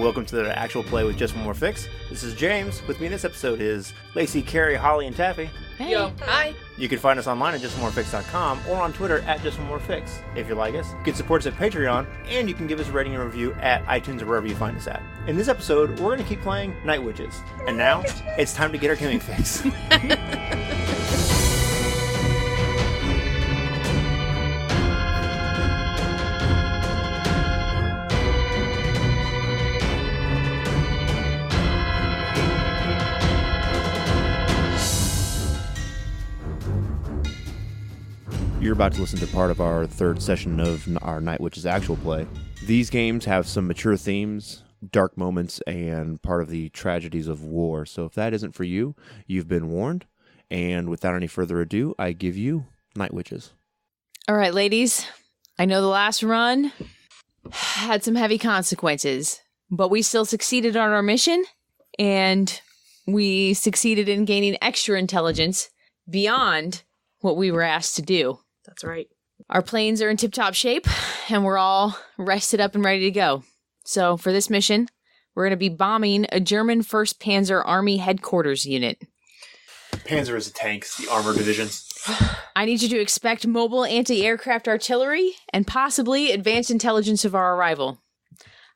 welcome to the actual play with Just One More Fix. This is James. With me in this episode is Lacey, Carrie, Holly, and Taffy. Hey. Yo, hi. You can find us online at JustOneMoreFix.com or on Twitter at JustOneMoreFix. If you like us, you can support us at Patreon, and you can give us a rating and review at iTunes or wherever you find us at. In this episode, we're going to keep playing Night Witches. And now, it's time to get our gaming fix. You're about to listen to part of our third session of our Night Witches actual play. These games have some mature themes, dark moments, and part of the tragedies of war. So if that isn't for you, you've been warned. And without any further ado, I give you Night Witches. All right, ladies. I know the last run had some heavy consequences, but we still succeeded on our mission, and we succeeded in gaining extra intelligence beyond what we were asked to do. That's right. Our planes are in tip-top shape, and we're all rested up and ready to go. So for this mission, we're going to be bombing a German 1st Panzer Army headquarters unit. Panzer is the tanks, the armored divisions. I need you to expect mobile anti-aircraft artillery and possibly advanced intelligence of our arrival.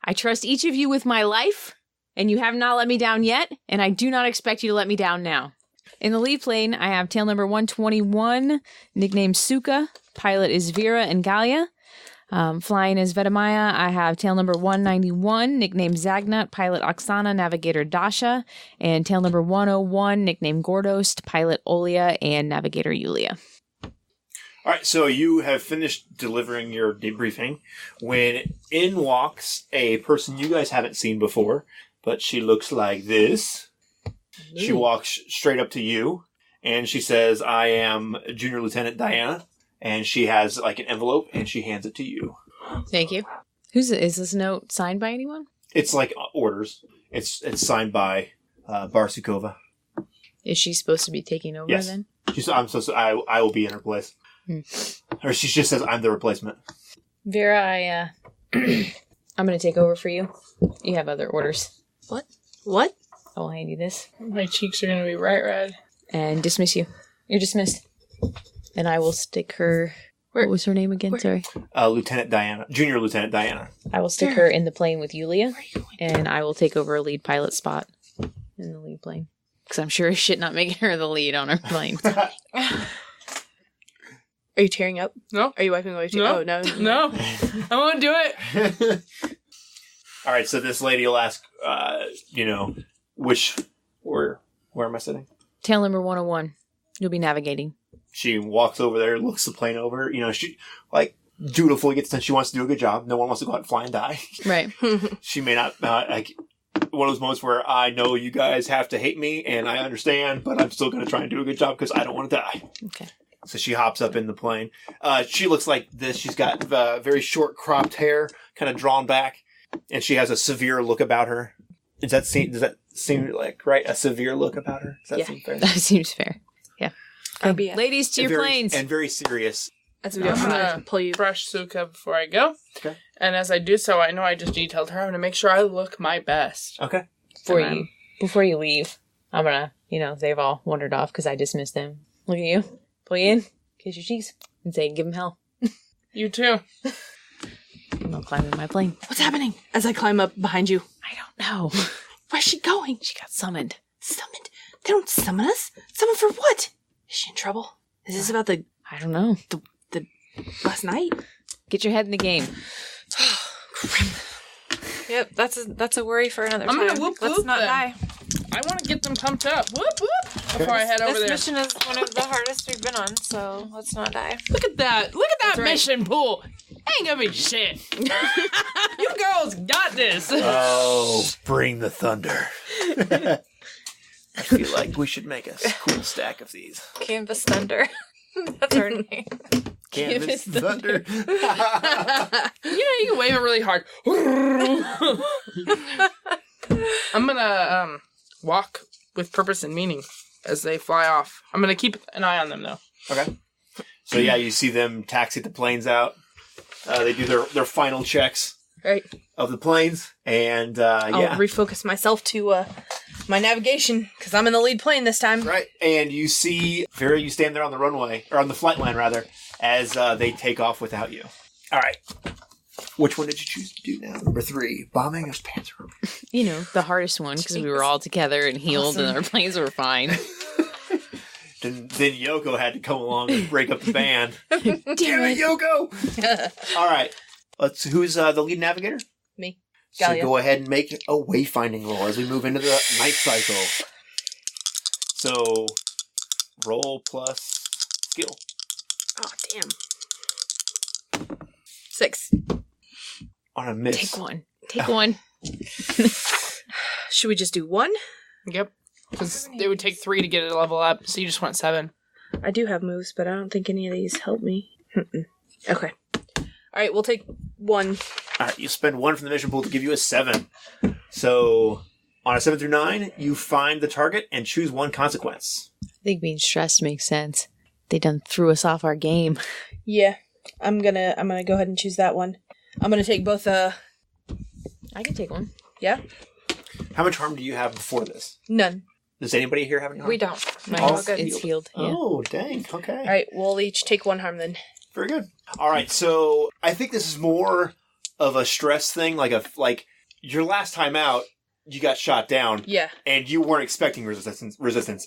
I trust each of you with my life, and you have not let me down yet, and I do not expect you to let me down now. In the lead plane, I have tail number 121, nicknamed Suka. Pilot is Vera and Galia. Flying as Vedamaya, I have tail number 191, nicknamed Zagnut. Pilot Oksana, navigator Dasha. And tail number 101, nicknamed Gordost. Pilot Olia and navigator Yulia. All right, so you have finished delivering your debriefing when in walks a person you guys haven't seen before, but she looks like this. She walks straight up to you, and she says, I am Junior Lieutenant Diana, and she has like an envelope, and she hands it to you. Thank you. Is this note signed by anyone? It's like orders. It's signed by Barsukova. Is she supposed to be taking over Yes. then? I will be in her place. Or she just says, I'm the replacement. Vera, I'm going to take over for you. You have other orders. What? I will hand you this. My cheeks are going to be bright red. And dismiss you. You're dismissed. And I will stick her... What was her name again? Sorry. Lieutenant Diana. Junior Lieutenant Diana. I will stick her in the plane with Yulia. And I will take over a lead pilot spot in the lead plane. Because I'm sure as shit not making her the lead on her plane. Are you tearing up? No. Are you wiping away tears? No. Oh, no. No. I won't do it. All right, so this lady will ask, where am I sitting? Tail number 101. You'll be navigating. She walks over there, looks the plane over. She, dutifully gets done. She wants to do a good job. No one wants to go out and fly and die. Right. She may not, one of those moments where I know you guys have to hate me, and I understand, but I'm still going to try and do a good job because I don't want to die. Okay. So she hops up in the plane. She looks like this. She's got very short cropped hair, kind of drawn back, and she has a severe look about her. Does that seem like right? A severe look about her? Does that seem fair? That seems fair. Yeah. RBF. Ladies, to your planes. And very serious. That's I'm I'm going gonna to pull you. brush Suka before I go. Okay. And as I do so, I know I just detailed her. I'm going to make sure I look my best. Okay. Before you leave, I'm gonna, they've all wandered off because I dismissed them. Look at you, pull you in, kiss your cheeks, and say, give him hell. You too. And I'll climb in my plane. What's happening? As I climb up behind you. I don't know. Where's she going? She got summoned. Summoned? They don't summon us? Summon for what? Is she in trouble? Is this about the I don't know. last night? Get your head in the game. Yep, that's a worry for another I'm time. gonna whoop Let's whoop not them. die. I want to get them pumped up. Whoop whoop. Before I head over This there. mission is one of the hardest we've been on, so let's not die. Look at that. Look at that right. mission pool. Ain't gonna be shit. You girls got this. Oh, bring the thunder. I feel like we should make a cool stack of these. Canvas Thunder. That's our name. Canvas thunder. You can wave it really hard. I'm gonna walk with purpose and meaning as they fly off. I'm gonna keep an eye on them though. Okay. So yeah, you see them taxi the planes out. They do their final checks. Right. of the planes. And I'll refocus myself to my navigation because I'm in the lead plane this time. Right. And you see Vera, you stand there on the runway, or on the flight line rather, as they take off without you. All right. Which one did you choose to do now? Number 3, bombing of Panzer. You know, the hardest one because we were all together and healed and our planes were fine. Then Yoko had to come along and break up the band. Damn it, Yoko! All right. Who's the lead navigator? Me. So Gallia. go ahead and make a wayfinding roll as we move into the night cycle. So roll plus skill. Oh, damn. 6. On a miss. Take one. Take one. Should we just do 1? Yep. Because it would take 3 to get it a level up, so you just want 7. I do have moves, but I don't think any of these help me. Okay. All right, we'll take 1. All right, you spend 1 from the mission pool to give you a 7. So on a 7 through 9, you find the target and choose 1 consequence. I think being stressed makes sense. They done threw us off our game. Yeah, I'm gonna go ahead and choose that one. I'm gonna take both. I can take one. Yeah, How much harm do you have before this? none. Does anybody here have any harm? We don't. No, Oh, it's, it's healed. Yeah. Oh, dang. Okay. All right, we'll each take 1 harm then. Very good. All right, so I think this is more of a stress thing, like your last time out, you got shot down, Yeah, and you weren't expecting resistance,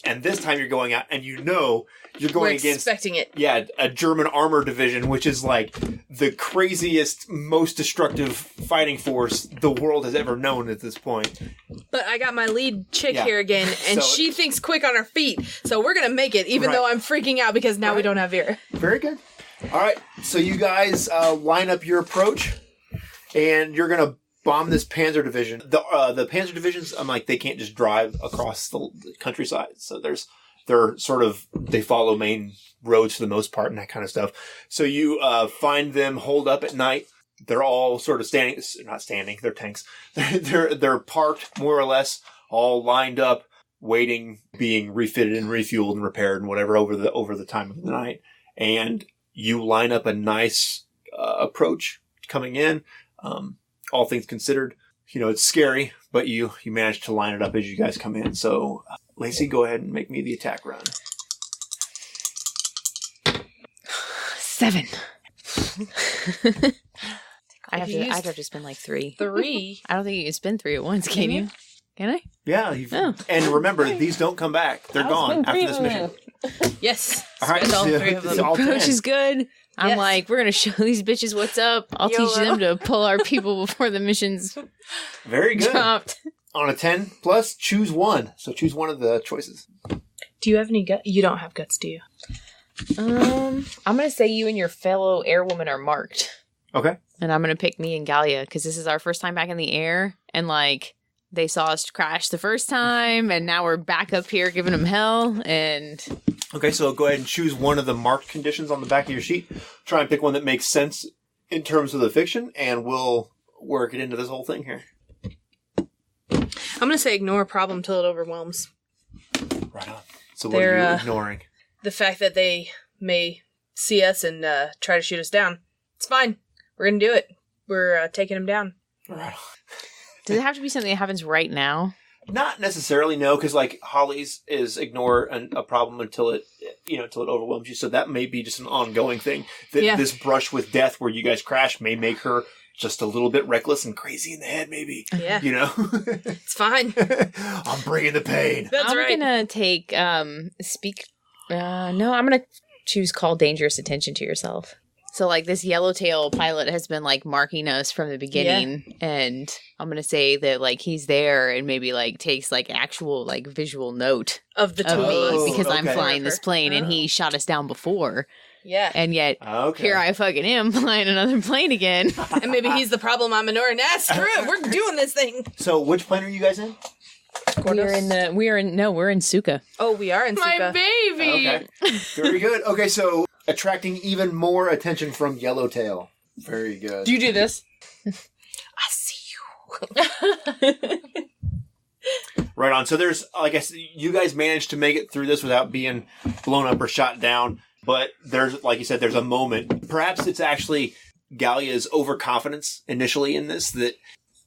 and this time you're going out, and you know you're we're going against expecting it. a German armor division, which is like the craziest, most destructive fighting force the world has ever known at this point. But I got my lead chick Yeah. here again, and So- she thinks quick on her feet, so we're gonna make it, even Right. though I'm freaking out because now we Right. don't have Vera. Very good. All right, so you guys line up your approach, and you're gonna bomb this Panzer division. The Panzer divisions, I'm like, they can't just drive across the countryside, so they follow main roads for the most part and that kind of stuff. So you find them holed up at night. They're all sort of not standing. They're tanks. They're parked more or less, all lined up, waiting, being refitted and refueled and repaired and whatever over the time of the night. And you line up a nice approach coming in. All things considered, it's scary, but you manage to line it up as you guys come in. So, Lacey, go ahead and make me the attack run. 7. I have you used- to spend like 3. 3. I don't think you can spend 3 at once, can you? Can I? Yeah, and remember, these don't come back. They're gone after this mission. Yes. All right, Spend all so 3 of it's them. all 10. Approach is good. I'm Yes. like, we're gonna show these bitches what's up. I'll teach YOLO. them to pull our people before the mission's Very good. dropped. On a 10 plus, choose 1. So choose one of the choices. Do you have any guts? You don't have guts, do you? I'm gonna say you and your fellow airwoman are marked, Okay. and I'm gonna pick me and Gallia because this is our first time back in the air, and like they saw us crash the first time, and now we're back up here giving them hell, and Okay, so go ahead and choose one of the marked conditions on the back of your sheet. Try and pick one that makes sense in terms of the fiction, and we'll work it into this whole thing here. I'm gonna say ignore a problem till it overwhelms. Right on. So what are you ignoring? The fact that they may see us and try to shoot us down. It's fine. We're gonna do it. We're taking them down. Right on. does it have to be something that happens right now? Not necessarily, no, because like Holly's is ignore a problem until it overwhelms you. So that may be just an ongoing thing. Yeah. This brush with death where you guys crash may make her just a little bit reckless and crazy in the head, maybe. Yeah. It's fine. I'm bringing the pain. That's I'm right. gonna take speak. No, I'm gonna choose call dangerous attention to yourself. So like this yellowtail pilot has been like marking us from the beginning, and I'm gonna say that like he's there and maybe like takes like actual like visual note Of the two of of me us. because I'm okay. flying this plane and he shot us down before, Yeah. and yet Okay. here I fucking am flying another plane again. And maybe he's the problem I'm ignoring. Nah, screw it. We're doing this thing. So which plane are you guys in? we're in Suka. Oh, we are in My Suka. baby! Okay. Very good. Okay, so attracting even more attention from Yellowtail. Very good. Do you do this? I see you. Right on. So there's, like I said, you guys managed to make it through this without being blown up or shot down. But there's, like you said, there's a moment. Perhaps it's actually Gallia's overconfidence initially in this that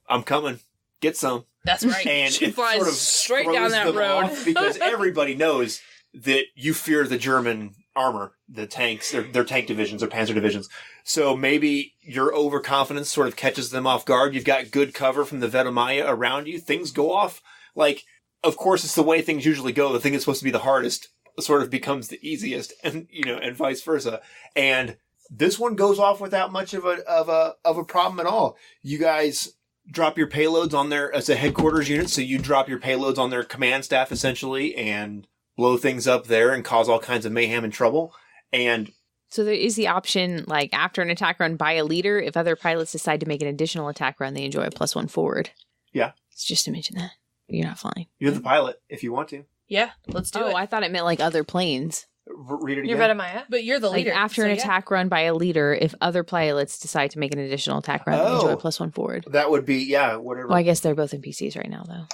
I'm coming, get some. That's right. And She it flies sort of straight throws down that them road. off because everybody knows that you fear the German armor, the tanks, their tank divisions or panzer divisions. So maybe your overconfidence sort of catches them off guard. You've got good cover from the Vedomaya around you. Things go off. Like, of course, it's the way things usually go. The thing that's supposed to be the hardest sort of becomes the easiest, and and vice versa. And this one goes off without much of a problem at all. You guys drop your payloads on their, as a headquarters unit, so you drop your payloads on their command staff essentially and blow things up there and cause all kinds of mayhem and trouble. And So there is the option, like, after an attack run by a leader, if other pilots decide to make an additional attack run, they enjoy a +1 forward. Yeah. It's just to mention that. You're not flying. you're the pilot if you want to. Yeah, let's do Oh, it. I thought it meant, like, other planes. Read it You're again. Vedomaya. But you're the Like, leader. after so an yeah. attack run by a leader, if other pilots decide to make an additional attack run, they enjoy a Oh. +1 forward. That would be, whatever. Well, I guess they're both in PCs right now, though.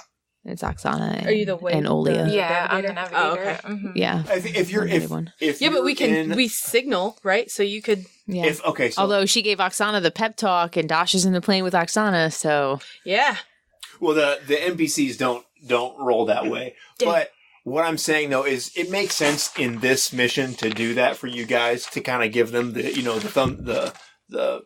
It's Oksana and, Are you the wave? and Olia. Yeah, I'm the navigator? navigator. Oh, okay. Mhm. Yeah. if you're, Another one. if Yeah, but you're we can in- we signal, right? So you could. Yeah. so Although she gave Oksana the pep talk and Dasha's in the plane with Oksana, so Yeah. well, the NPCs don't roll that way. Yeah. But what I'm saying though is it makes sense in this mission to do that for you guys, to kind of give them the the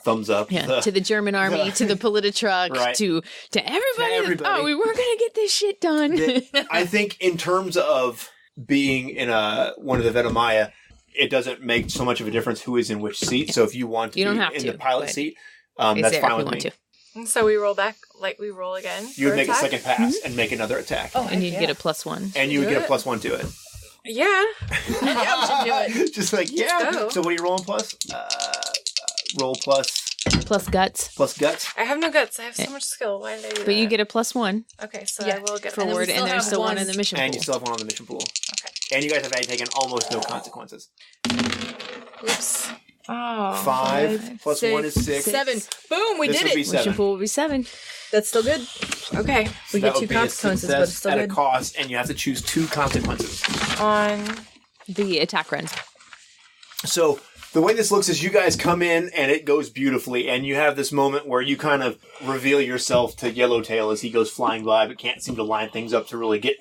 thumbs up. yeah, to the German army, the- to the Politruck, Right. to everybody. everybody. Oh, we were gonna get this shit done. that I think in terms of being in one of the Vedomaya, it doesn't make so much of a difference who is in which seat. So if you want to You be don't have in to, the pilot but seat, It's that's there fine if you with want me. to. And so we roll back, like we roll again. You would for make attack? a second pass and make another attack. Oh, And heck you'd get a +1. And you would do get a it. +1 to it. Yeah. Yeah, we should do it. Just like, yeah. Let's go. So what are you rolling plus? Roll plus Plus guts. guts. I have no guts. I have so much skill. Why did I do But you that? get a +1 Okay, so Yeah, I will get then we forward, still and there's have still one one. in the mission And pool. you still have one on the mission pool. Okay. And you guys have taken almost no consequences. Oops. Oh. 5 plus 1 is 6. 7. Boom, we This did would be it. seven. Mission pool will be 7. That's still good. Okay. We That get would 2 be a consequences, but success it's still at a good. cost, and you have to choose 2 consequences. On. The attack runs. So the way this looks is you guys come in and it goes beautifully, and you have this moment where you kind of reveal yourself to Yellowtail as he goes flying by, but can't seem to line things up to really get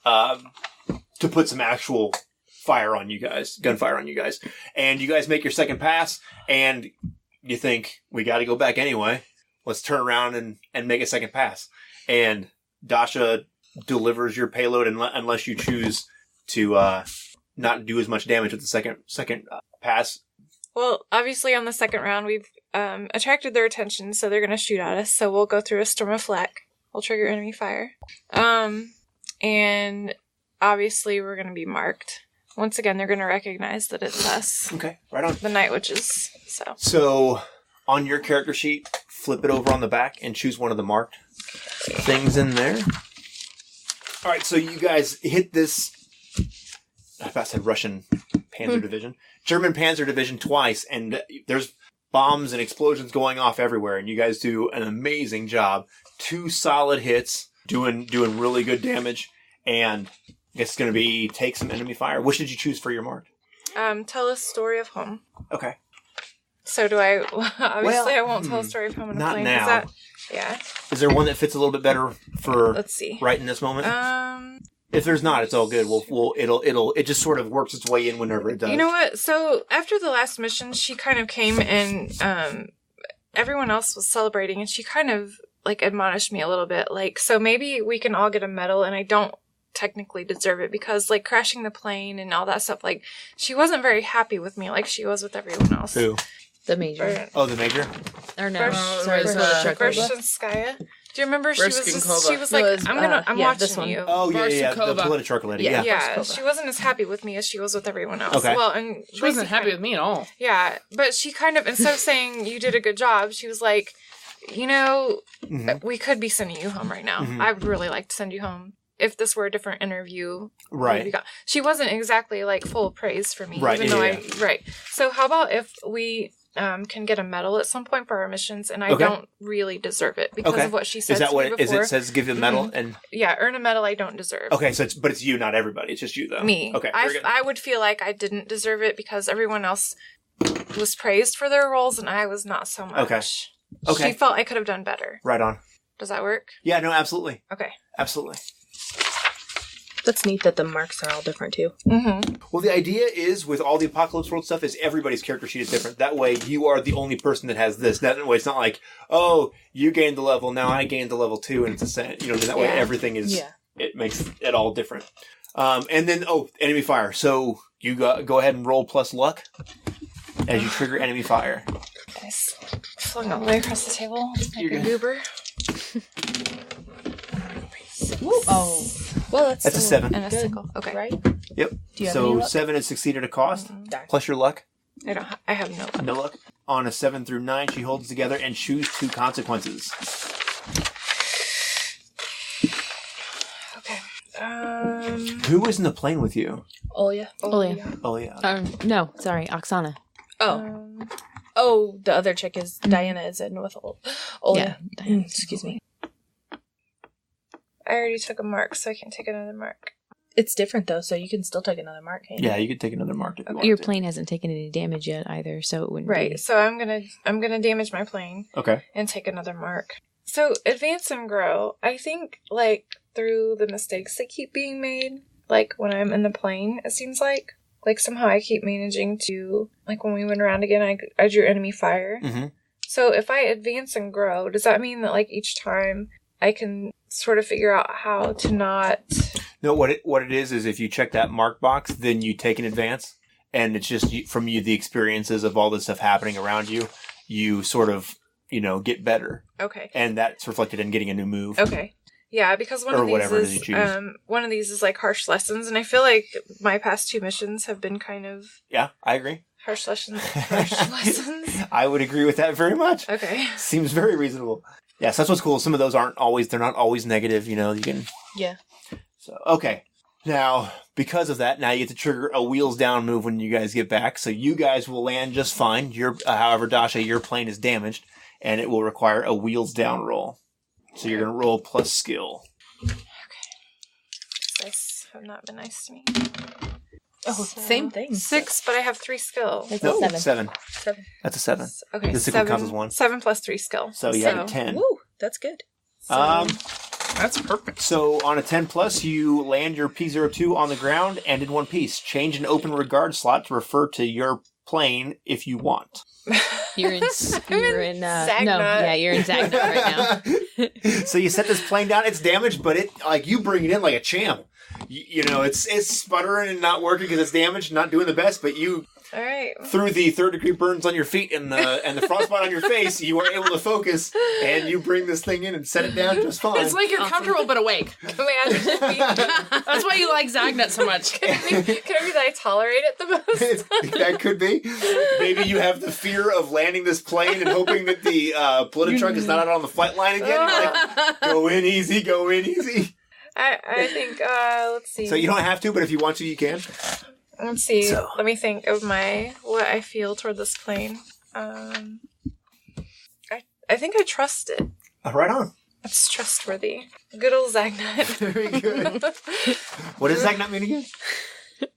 to put some actual fire on you guys, gunfire on you guys. And you guys make your second pass, and you think, we got to go back anyway. Let's turn around and make a second pass. And Dasha delivers your payload unless you choose to not do as much damage with the second pass. Well, obviously on the second round, we've attracted their attention, so they're going to shoot at us. So we'll go through a storm of flak. We'll trigger enemy fire. And obviously we're going to be marked. Once again, they're going to recognize that it's us, Okay, right on. the Night Witches. So on your character sheet, flip it over on the back and choose one of the marked things in there. All right, so you guys hit this. I about said Russian Panzer Division, German Panzer Division twice, and there's bombs and explosions going off everywhere. And you guys do an amazing job. 2 solid hits, doing really good damage, and it's going to be take some enemy fire. Which did you choose for your mark? Tell a story of home. Okay. So do I? Obviously, I won't tell a hmm, story of home in a not plane. now. Is that, yeah. Is there one that fits a little bit better for Let's see. right in this moment? If there's not, it's all good. It just sort of works its way in whenever it does. You know what? So after the last mission, she kind of came and everyone else was celebrating, and she kind of like admonished me a little bit. Like, so maybe we can all get a medal, and I don't technically deserve it because like crashing the plane and all that stuff. Like, she wasn't very happy with me, like she was with everyone else. Who? The major. Oh, the major. Or no. Bersh- Sorry, was, Politruck. Bershinskaya. Do you remember she was Bershinkova. she was like, Was, I'm yeah, this watching one. you. Oh yeah, the Barsikova. Politruck lady. Yeah. Yeah. Yeah, she wasn't as happy with me as she was with everyone else. Okay. Well, and She wasn't Lacey happy kind with me at all. Yeah, but she kind of, instead of saying you did a good job, she was like, you know, Mhm. we could be sending you home right now. Mhm. I would really like to send you home. If this were a different interview, Right. maybe she wasn't exactly like full of praise for me, Right, even yeah, though right. So how about if we can get a medal at some point for our missions, and I Okay. don't really deserve it because Okay. of what she said Is that to what me it is? before. It says give you a medal and Yeah, earn a medal I don't deserve. okay, so but it's you, not everybody. It's just you though. Me. Okay. Very good. I would feel like I didn't deserve it because everyone else was praised for their roles and I was not so much. Okay. She felt I could have done better. Right on. Does that work? Yeah, no, absolutely. Okay. Absolutely. That's neat that the marks are all different too. Mm-hmm. Well, the idea is, with all the Apocalypse World stuff, is everybody's character sheet is different. That way, you are the only person that has this. That way, it's not like, oh, you gained the level, now I gained the level 2, and it's the same. You know, that way everything is, it makes it all different. And then, enemy fire. So, you go ahead and roll plus luck as you trigger enemy fire. Nice. Flung all the way across the table. You're Like a gonna- goober. Oh. Well, That's a 7. And a sickle. Okay. Right? Yep. Do you have So, any luck? 7 has succeeded a cost, Darn. plus your luck. I have no luck. No luck. On a 7 through 9, she holds together and choose 2 consequences. Okay. Who was in the plane with you? Olia. Olia. Oh, yeah. No, sorry, Oksana. Oh, the other chick is Diana is in with Olia. Yeah. Excuse me. I already took a mark, so I can take another mark. It's different though, so you can still take another mark. Can't you? Yeah, you could take another mark if you want Your to. plane hasn't taken any damage yet either, so it wouldn't Right. be. So I'm gonna damage my plane Okay. and take another mark. So advance and grow. I think through the mistakes that keep being made, when I'm in the plane, it seems like somehow I keep managing to when we went around again, I drew enemy fire. Mm-hmm. So if I advance and grow, does that mean that each time I can sort of figure out how to not? No, what it is if you check that mark box, then you take an advance, and it's just from the experiences of all this stuff happening around you, you sort of get better, Okay. and that's reflected in getting a new move. Okay. Yeah, because one Or of these whatever it is is you choose. one of these is harsh lessons, and I feel like my past 2 missions have been kind of Yeah, I agree. harsh lessons. Harsh lessons. I would agree with that very much. Okay. Seems very reasonable. Yes, that's what's cool. Some of those they're not always negative. You can. Yeah. So okay. Now, because of that, now you get to trigger a wheels down move when you guys get back. So you guys will land just fine. However, Dasha, your plane is damaged, and it will require a wheels down roll. So you're going to roll plus skill. Dice have not been nice to me. Oh, So, same thing. 6, but I have 3 skill. It's No, a 7. 7. 7. That's a 7. Okay, The sickle counts as 1. 7 plus 3 skill. So you have a 10. Woo, that's good. That's perfect. So on a 10 plus, you land your P02 on the ground and in one piece. Change an open regard slot to refer to your plane if you want. You're in. You're in. Zagnut. No, yeah, you're in Zagnut right now. So you set this plane down. It's damaged, but you bring it in like a champ. It's sputtering and not working because it's damaged, not doing the best. But you, All right. through the 3rd-degree burns on your feet and the frostbite on your face, you are able to focus, and you bring this thing in and set it down just fine. It's like you're comfortable but awake. Can we actually be? That's why you like Zagnut so much. Can it be that I tolerate it the most? That could be. Maybe you have the fear of landing this plane and hoping that the Polititruck is not out on the flight line again. You're like, go in easy, go in easy. I think, let's see. So you don't have to, but if you want to, you can. Let's see. So- Let me think of what I feel toward this plane. I think I trust it. Right on. It's trustworthy. Good old Zagnut. Very good. What does Zagnut mean again?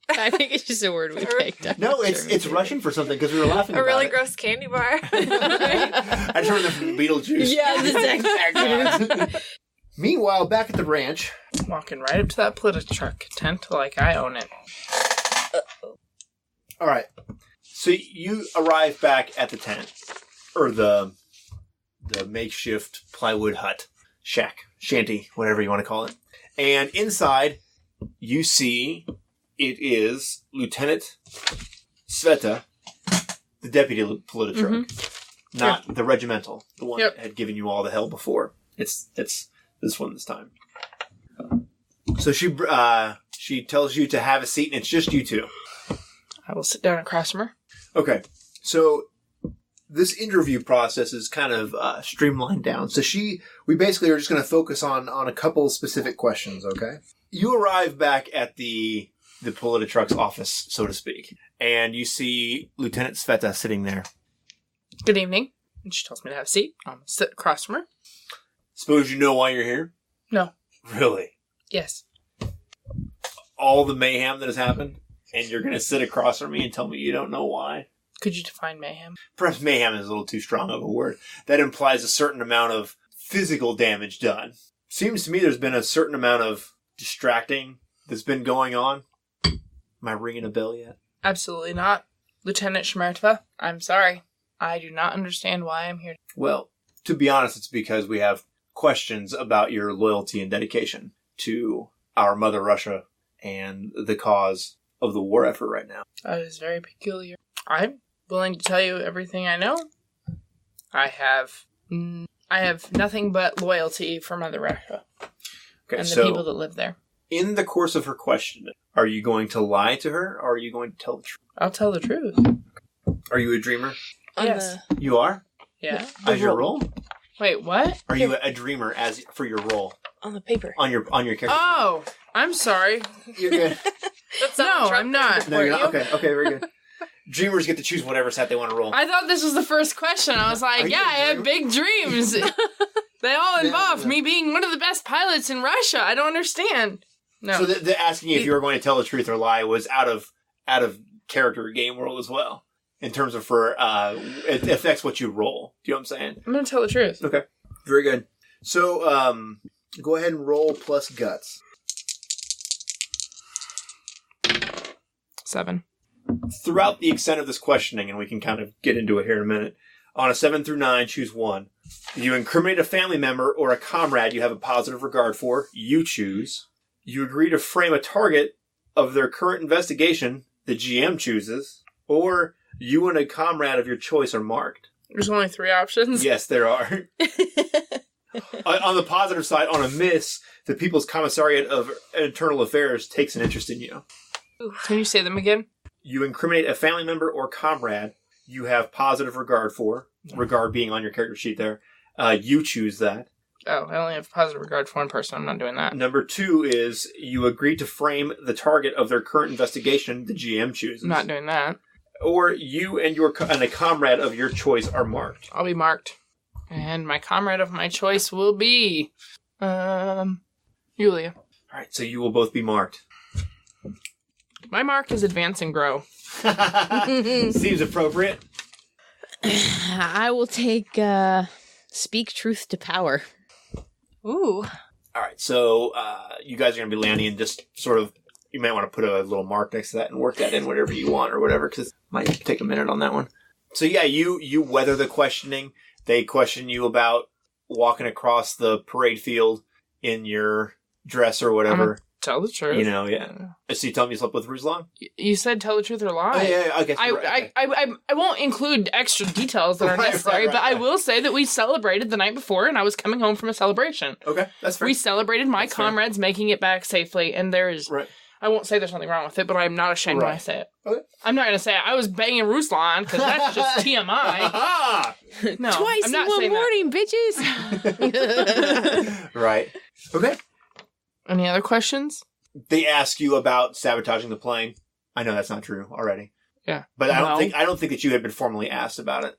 I think it's just a word we picked up. No, it's Russian for something because we were laughing A about really it. gross candy bar. I just remember from Beetlejuice. Yeah, the Zagnut. Meanwhile, back at the ranch. Walking right up to that Polititruck tent like I own it. All right. So you arrive back at the tent, or the makeshift plywood hut, shack, shanty, whatever you want to call it. And inside, you see it is Lieutenant Sveta, the deputy Polititruck, not the regimental, the one that had given you all the hell before. It's this one this time. So she tells you to have a seat, and it's just you two. I will sit down across from her. Okay, so this interview process is kind of streamlined down. So we basically are just going to focus on a couple specific questions. Okay, you arrive back at the Polititruck's office, so to speak, and you see Lieutenant Sveta sitting there. Good evening. And she tells me to have a seat. I'm going to sit across from her. Suppose you know why you're here? No. Really? Yes. All the mayhem that has happened, and you're going to sit across from me and tell me you don't know why? Could you define mayhem? Perhaps mayhem is a little too strong of a word. That implies a certain amount of physical damage done. Seems to me there's been a certain amount of distracting that's been going on. Am I ringing a bell yet? Absolutely not. Lieutenant Shmertva, I'm sorry. I do not understand why I'm here. Well, to be honest, it's because we have questions about your loyalty and dedication to our mother Russia and the cause of the war effort right now. That is very peculiar. I'm willing to tell you everything I know. I have nothing but loyalty for Mother Russia Okay, and the so people that live there. in the course of her questioning, are you going to lie to her or are you going to tell the truth? I'll tell the truth. Are you a dreamer? On Yes. You are? Yeah. As your role? Wait, what? Are you a dreamer as for your role on the paper. on your character? Oh, I'm sorry. You're good. That's No, I'm not. No, you're not. Okay, very good. Dreamers get to choose whatever set they want to roll. I thought this was the first question. I was Are like, you yeah, a I have big dreams. They all involve me being one of the best pilots in Russia. I don't understand. No. So the asking if you were going to tell the truth or lie was out of character game world as well. In terms of it affects what you roll. Do you know what I'm saying? I'm going to tell the truth. Okay. Very good. So, go ahead and roll plus guts. 7. Throughout the extent of this questioning, and we can kind of get into it here in a minute, on a 7 through 9, choose one. You incriminate a family member or a comrade you have a positive regard for, you choose. You agree to frame a target of their current investigation, the GM chooses. Or you and a comrade of your choice are marked. There's only 3 options. Yes, there are. On the positive side, on a miss, the People's Commissariat of Internal Affairs takes an interest in you. Can you say them again? You incriminate a family member or comrade you have positive regard for, regard being on your character sheet there. You choose that. Oh, I only have positive regard for one person. I'm not doing that. Number 2 is you agree to frame the target of their current investigation, the GM chooses. I'm not doing that. Or you and a comrade of your choice are marked. I'll be marked. And my comrade of my choice will be... Yulia. Alright, so you will both be marked. My mark is advance and grow. Seems appropriate. I will take speak truth to power. Ooh. Alright, so you guys are going to be landing and just sort of, you might want to put a little mark next to that and work that in whatever you want or whatever, because it might take a minute on that one. So yeah, you weather the questioning. They question you about walking across the parade field in your dress or whatever. Tell the truth. You know, yeah. So you tell me you slept with Ruslan? You said tell the truth or lie. Oh, yeah, I guess you're right. Okay. I won't include extra details that are Right, necessary, right, but I right. will say that we celebrated the night before and I was coming home from a celebration. Okay, that's fair. We celebrated my That's fair. comrades making it back safely, and there is... Right. I won't say there's nothing wrong with it, but I'm not ashamed when I Right. say it. Okay. I'm not going to say I was banging Ruslan, because that's just TMI. Ah! No, Twice I'm in not one saying morning, bitches. Right. Okay. that. Any other questions? They ask you about sabotaging the plane. I know that's not true already. Yeah. But I Well- don't think that you had been formally asked about it.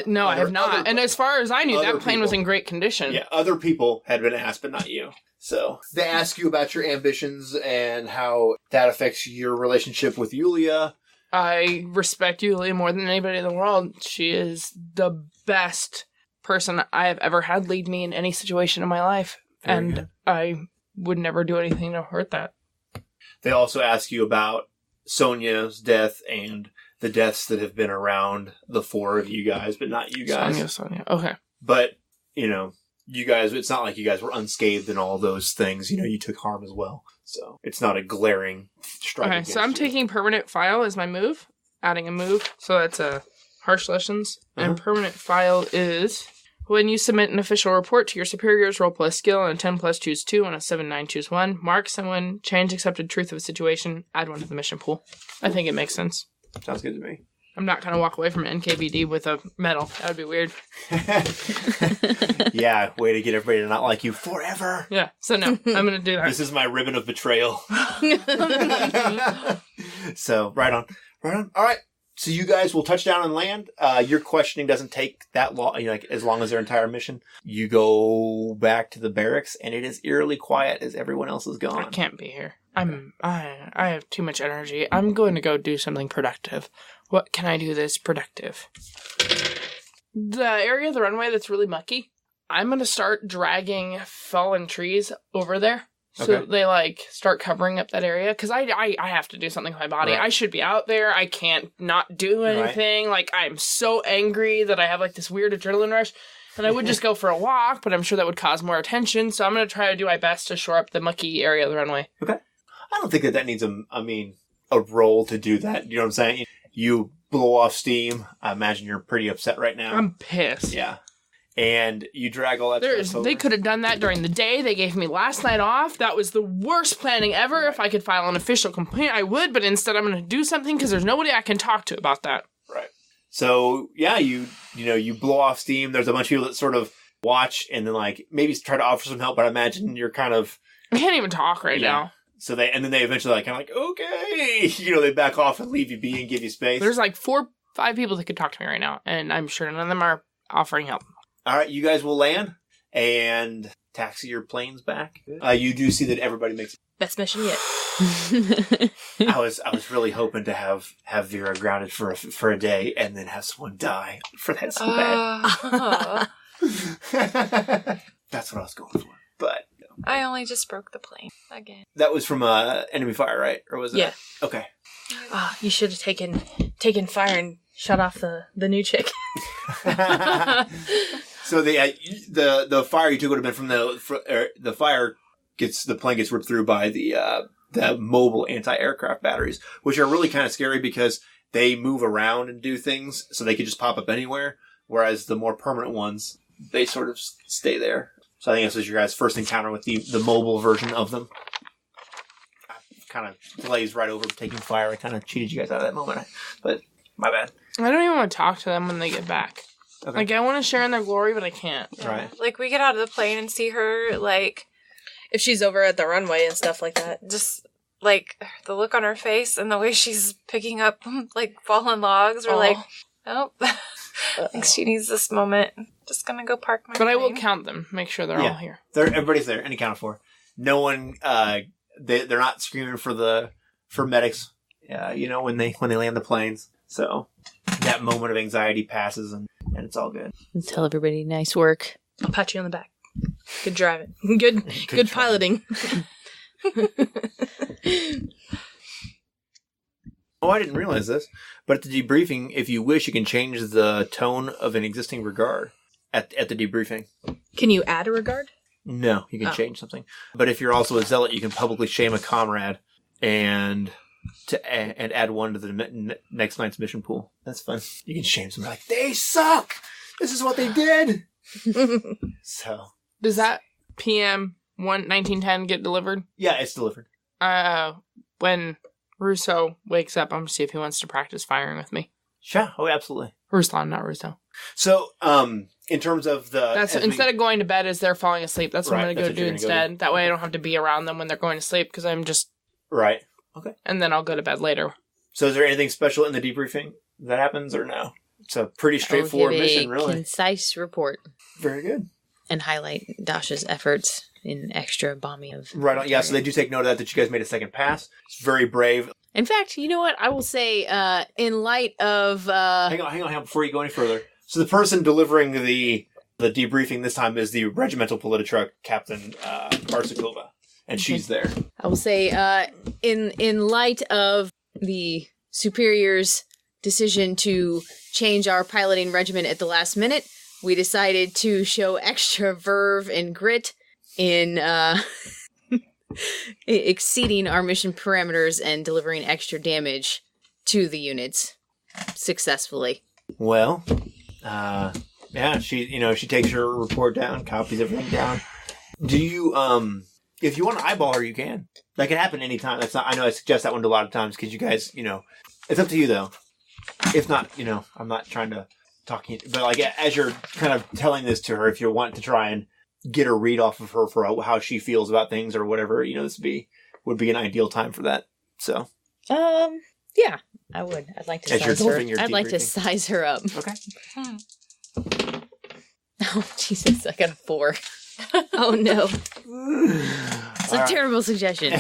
No, I have Other- not. other- And as far as I knew, other that plane was people. in great condition. Yeah, other people had been asked, but not you. So they ask you about your ambitions and how that affects your relationship with Yulia. I respect Yulia more than anybody in the world. She is the best person I have ever had lead me in any situation in my life. Very and good. I would never do anything to hurt that. They also ask you about Sonia's death and the deaths that have been around the 4 of you guys, but not you guys. Sonia. Okay. But, you know, you guys, it's not like you guys were unscathed in all those things. You know, you took harm as well. So it's not a glaring strike. Okay, against so I'm you. taking permanent file as my move, adding a move. So that's a harsh lessons. And permanent file is when you submit an official report to your superiors, roll plus skill on a 10 plus choose 2, on a 7-9 choose 1. Mark someone, change accepted truth of a situation, add 1 to the mission pool. I think it makes sense. Sounds good to me. I'm not going to walk away from NKVD with a medal. That would be weird. Yeah, way to get everybody to not like you forever. Yeah, so no, I'm going to do that. This is my ribbon of betrayal. So, right on. All right. So you guys will touch down and land. Your questioning doesn't take that long, like as long as their entire mission. You go back to the barracks, and it is eerily quiet as everyone else is I gone. can't be here. I have too much energy. I'm going to go do something productive What can I do that's productive? The area of the runway that's really mucky, I'm going to start dragging fallen trees over there. So Okay. they, like, start covering up that area. Because I have to do something with my body. Right. I should be out there. I can't not do anything. Like, I'm so angry that I have, like, this weird adrenaline rush. And I would just go for a walk, but I'm sure that would cause more attention. So I'm going to try to do my best to shore up the mucky area of the runway. I don't think that needs a role to do that. You know what I'm saying? You blow off steam. I imagine you're pretty upset right now. I'm pissed. Yeah. And you drag all that stuff over. They could have done that during the day. They gave me last night off. That was the worst planning ever. If I could file an official complaint, I would. But instead, I'm going to do something because there's nobody I can talk to about that. Right. So, yeah, you blow off steam. There's a bunch of people that sort of watch and then, like, maybe try to offer some help. But I imagine you're kind of... I can't even talk right now. So then they eventually, like, kind of like, okay. They back off and leave you be and give you space. There's like 4-5 people that could talk to me right now. And I'm sure none of them are offering help. All right, you guys will land and taxi your planes back. You do see that everybody makes. Best mission yet. I was really hoping to have Vera grounded for a day and then have someone die for that so bad. That's what I was going for. But I only just broke the plane again. that was from enemy fire, right? Or was it? Yeah. Okay. You should have taken fire and shut off the new chick. So the fire you took would have been from the fire the plane gets ripped through by the mobile anti-aircraft batteries, which are really kind of scary because they move around and do things, so they could just pop up anywhere. Whereas the more permanent ones, they sort of stay there. So I think this was your guys' first encounter with the mobile version of them. I kind of glazed right over taking fire. I kind of cheated you guys out of that moment, but my bad. I don't even want to talk to them when they get back. Okay. Like, I want to share in their glory, but I can't. Right. Like, we get out of the plane and see her, like, If she's over at the runway and stuff like that. just, like, the look on her face and the way she's picking up, like, fallen logs. We're Aw. like, oh, I think she needs this moment. Just gonna go park my But I will plane. count them, make sure they're all here. Everybody's there and accounted for. No one, they're not screaming for medics. When they land the planes. So that moment of anxiety passes and it's all good. Tell everybody nice work. I'll pat you on the back. Good driving. Good piloting. Oh, I didn't realize this. But at the debriefing, if you wish, you can change the tone of an existing regard at the debriefing. Can you add a regard? No, you can Oh. change something. But if you're also a zealot, you can publicly shame a comrade and add one to the next night's mission pool. That's fun. You can shame somebody like, they suck! This is what they did! So, Does that PM 1910 get delivered? yeah, it's delivered. When Russo wakes up, I'm going to see if he wants to practice firing with me. Sure. Oh, absolutely. Ruslan, not Russo. So, in terms of That's instead of going to bed as they're falling asleep. That's what Right, I'm going to that's go what do you're gonna go instead. That way I don't have to be around them when they're going to sleep because I'm just... Right. And then I'll go to bed later. So is there anything special in the debriefing that happens or no? It's a pretty I'll straightforward give a mission, really. concise report Very good. and highlight Dasha's efforts in extra bombing of. Right on. Yeah, so they do take note of that you guys made a second pass. It's very brave. In fact, you know what? I will say, in light of. Hang on, before you go any further. So the person delivering the debriefing this time is the regimental Politotruck Captain Barsakova. And she's there. I will say, in light of the superior's decision to change our piloting regimen at the last minute, we decided to show extra verve and grit in exceeding our mission parameters and delivering extra damage to the units successfully. Well, yeah, she takes her report down, copies everything down. Do you, if you want to eyeball her, you can. That can happen anytime. That's not, I know I suggest that one a lot of times because you guys, it's up to you though. If not, I'm not trying to talk you, but like as you're kind of telling this to her, if you want to try and get a read off of her for how she feels about things or whatever, this would be an ideal time for that. So, Yeah, I would. I'd like to As you're size her. delivering your I'd like to debriefing. size her up. okay. Oh Jesus! I got a 4. Oh no. It's a terrible suggestion.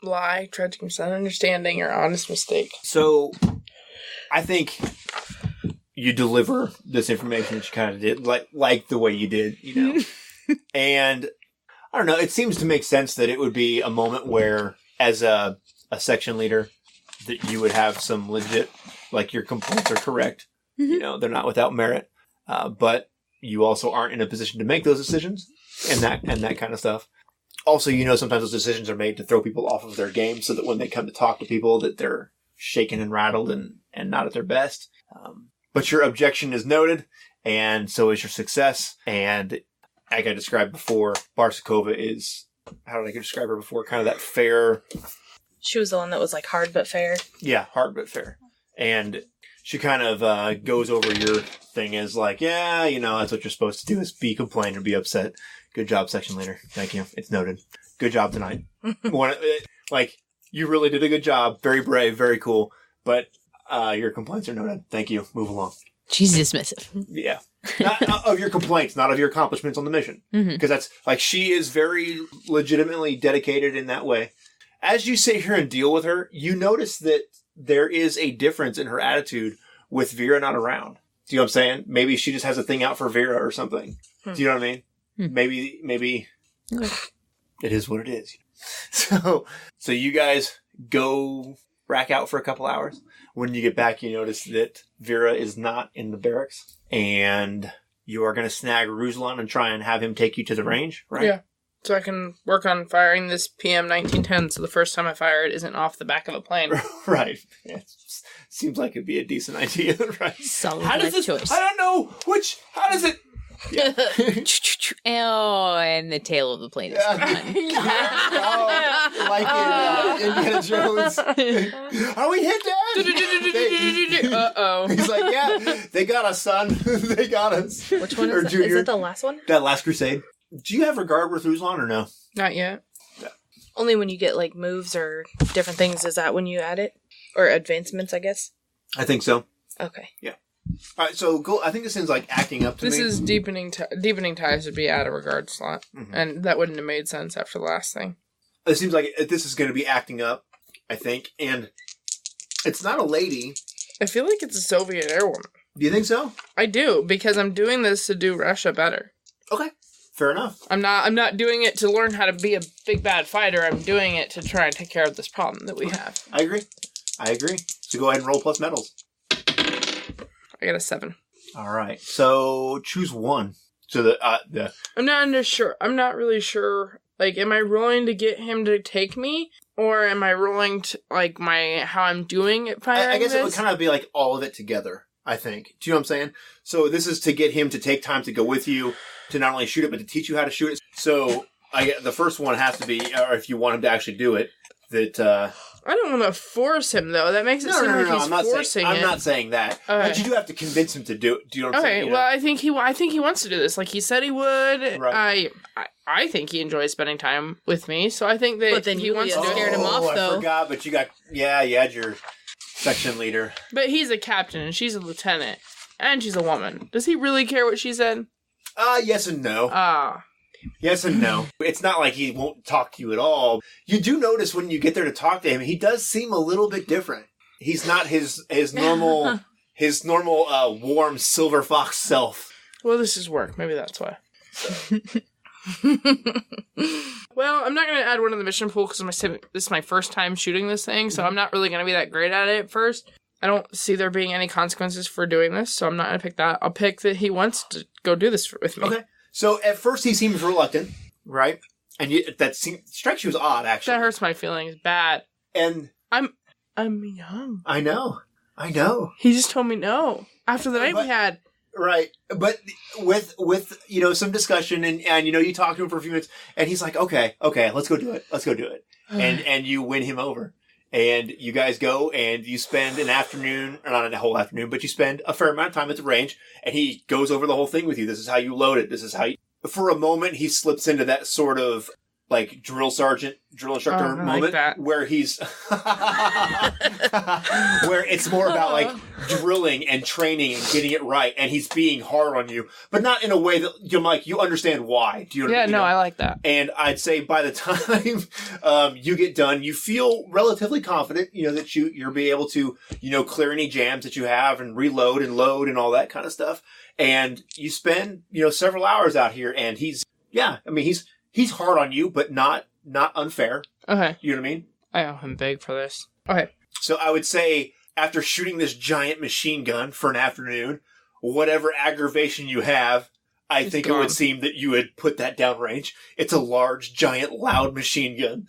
lie, tragedy, misunderstanding, or honest mistake. So, I think you deliver this information that you kind of did, like the way you did, And, I don't know, it seems to make sense that it would be a moment where, as a section leader, that you would have some legit, like your complaints are correct. Mhm. They're not without merit. But you also aren't in a position to make those decisions and that kind of stuff. Also, sometimes those decisions are made to throw people off of their game so that when they come to talk to people that they're shaken and rattled and not at their best. But your objection is noted, and so is your success. And like I described before, Barsakova is, how did I describe her before? Kind of that fair. She was the one that was like hard but fair. Yeah, hard but fair. And she kind of goes over your thing as like, yeah, that's what you're supposed to do is be complained or be upset. Good job, section leader. Thank you. It's noted. Good job tonight. You really did a good job. Very brave, very cool. But your complaints are noted. Thank you. Move along. She's dismissive. Yeah. Not of your complaints, not of your accomplishments on the mission. Because that's, she is very legitimately dedicated in that way. As you sit here and deal with her, you notice that there is a difference in her attitude with Vera not around. Do you know what I'm saying? Maybe she just has a thing out for Vera or something. Do you know what I mean? Maybe it is what it is. So you guys go rack out for a couple hours. When you get back, you notice that Vera is not in the barracks, and you are going to snag Ruslan and try and have him take you to the range, right? Yeah. So I can work on firing this PM 1910 so the first time I fire it isn't off the back of a plane. Right. Yeah, seems like it'd be a decent idea, right? Solid How does life this, choice. I don't know how does it... Yeah. Oh, and the tail of the plane is gone. Like in Indiana Jones. Are we hit, Dad? Uh-oh. He's like, yeah, they got us, son. They got us. Which one Or is that? Is Junior. it the last one? That last crusade. Do you have regard with Ruslan or no? Not yet. Only when you get like moves or different things, is that when you add it? Or advancements, I guess? I think so. Okay. All right, so go. I think this is like acting up to This me. is deepening ties would be out of regard slot. Mhm. And that wouldn't have made sense after the last thing. It seems like this is going to be acting up, I think. And it's not a lady. I feel like it's a Soviet airwoman. Do you think so? I do, because I'm doing this to do Russia better. Okay. Fair enough. I'm not doing it to learn how to be a big bad fighter. I'm doing it to try and take care of this problem that we have. I agree. So go ahead and roll plus medals. I got a 7. All right. So choose one. So the I'm not really sure. Like, am I rolling to get him to take me, or am I rolling to how I'm doing at firing? I guess this? it would kind of be like all of it together, I think. Do you know what I'm saying? So this is to get him to take time to go with you, to not only shoot it, but to teach you how to shoot it. So the first one has to be, or if you want him to actually do it, that... I don't want to force him, though. That makes it seem like he's forcing it. I'm not saying that. Okay. But you do have to convince him to do it. Do you know what I'm Okay, saying? well, I think he wants to do this. Like he said he would. Right. I think he enjoys spending time with me, so I think that But then he Yulia wants to do scared it. him off, I though. forgot, but you had your section leader. But he's a captain and she's a lieutenant, and she's a woman. Does he really care what she said? Yes and no. Yes and no. It's not like he won't talk to you at all. You do notice when you get there to talk to him, he does seem a little bit different. He's not his normal warm silver fox self. Well, this is work. Maybe that's why. Well, I'm not going to add one to the mission pool because this is my first time shooting this thing, so I'm not really going to be that great at it at first. I don't see there being any consequences for doing this, so I'm not going to pick that. I'll pick that he wants to go do this with me. Okay. So at first he seems reluctant, right? And strikes you as odd, actually. That hurts my feelings bad. And I'm young. I know. He just told me no after the night we had. Right. But with some discussion and you talk to him for a few minutes and he's like, okay, let's go do it. And you win him over. And you guys go and you spend an afternoon, or not a whole afternoon, but you spend a fair amount of time at the range and he goes over the whole thing with you. This is how you load it. This is how for a moment he slips into that sort of like drill instructor I like moment that. where he's where it's more about like drilling and training and getting it right, and he's being hard on you, but not in a way that you're like you understand why. Do you? Yeah, you no, know? I like that. And I'd say by the time you get done, you feel relatively confident, that you'll be able to, clear any jams that you have and reload and load and all that kind of stuff. And you spend, several hours out here, and he's hard on you, but not unfair. Okay. You know what I mean? I owe him big for this. Okay. So I would say after shooting this giant machine gun for an afternoon, whatever aggravation you have, I It's think gone. it would seem that you would put that downrange. It's a large, giant, loud machine gun.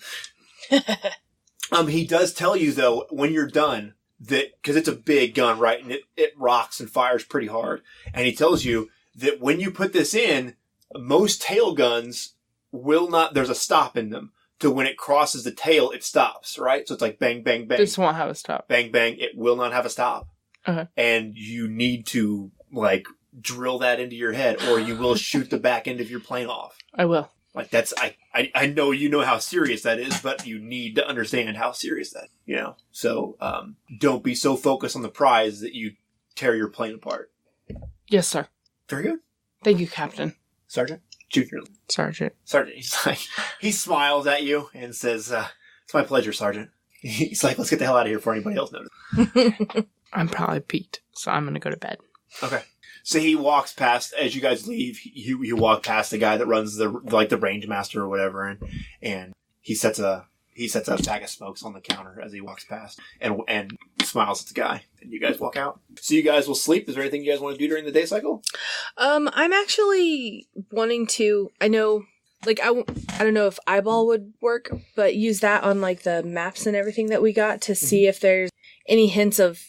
He does tell you, though, when you're done, that because it's a big gun, right, and it rocks and fires pretty hard. And he tells you that when you put this in, most tail guns will not, there's a stop in them. So when it crosses the tail, it stops, right? So it's like bang, bang, bang. This won't have a stop. Bang, bang. It will not have a stop. Okay. And you need to, drill that into your head, or you will shoot the back end of your plane off. I will. Like, that's, I know you know how serious that is, but you need to understand how serious that is, So, don't be so focused on the prize that you tear your plane apart. Yes, sir. Very good. Thank you, Captain. Sergeant? Junior. Sergeant. Sergeant. He smiles at you and says, it's my pleasure, Sergeant. He's like, let's get the hell out of here before anybody else notices. I'm probably peaked, so I'm gonna go to bed. Okay. So he walks past, as you guys leave, you walk past the guy that runs the range master or whatever, and he sets a bag of smokes on the counter as he walks past and smiles at the guy, and you guys walk out. So you guys will sleep. Is there anything you guys want to do during the day cycle? I'm actually wanting to, I know, I don't know if eyeball would work, but use that on the maps and everything that we got to see if there's any hints of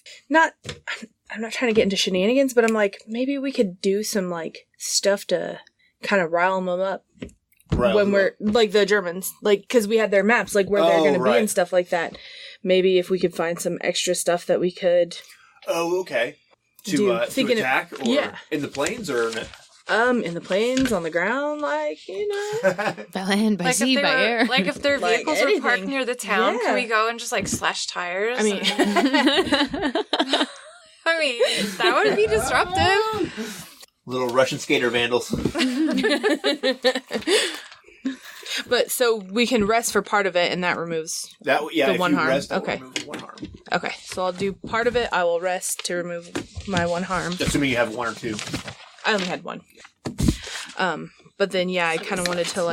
I'm not trying to get into shenanigans, but I'm like, maybe we could do some stuff to kind of rile them up when we're the Germans, because we had their maps, where they're going to be and stuff like that. Maybe if we could find some extra stuff that we could. Oh, okay. To attack or in the plains or in the plains, on the ground, By land, by sea, by air. If their Like vehicles were parked anything. near the town, Yeah. can we go and just slash tires? I mean, That would be disruptive. little Russian skater vandals. but so we can rest for part of it, and that removes. The if one you harm. rest, That will okay. remove one harm. Okay, so I'll do part of it. I will rest to remove my one harm. Assuming you have one or two. I only had one. But then I kind of wanted to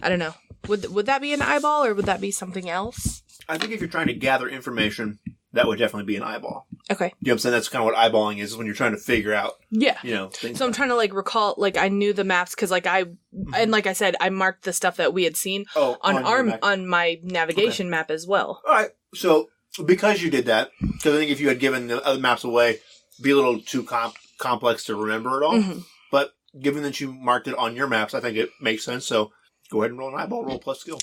I don't know. Would that be an eyeball or would that be something else? I think if you're trying to gather information, that would definitely be an eyeball. Okay. You know what I'm saying? That's kind of what eyeballing is when you're trying to figure out, Yeah. things. So I'm trying to recall I knew the maps because and like I said, I marked the stuff that we had seen on my navigation map as well. All right. So because you did that, because I think if you had given the other maps away, it'd be a little too complex to remember it all. Mhm. But given that you marked it on your maps, I think it makes sense. So go ahead and roll an eyeball roll plus skill.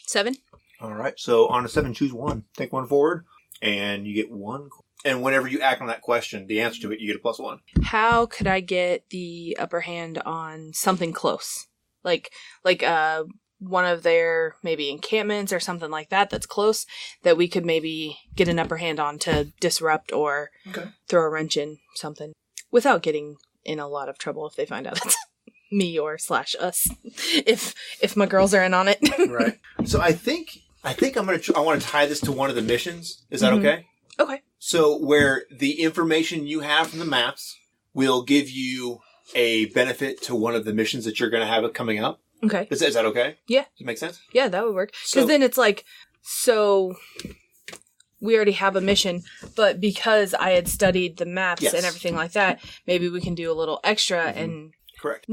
7. All right. So on a 7, choose one. Take one forward, and you get one. And whenever you act on that question, the answer to it, you get a +1. How could I get the upper hand on something close? Like one of their maybe encampments or something like that that's close that we could maybe get an upper hand on to disrupt or throw a wrench in something without getting in a lot of trouble if they find out it's me or / us if my girls are in on it. Right. So I think I want to tie this to one of the missions. Is that okay? Okay. So where the information you have from the maps will give you a benefit to one of the missions that you're going to have coming up. Okay. Is that okay? Yeah. Does it make sense? Yeah, that would work. So- Because then it's so we already have a mission, but because I had studied the maps Yes. and everything like that, maybe we can do a little extra and Correct.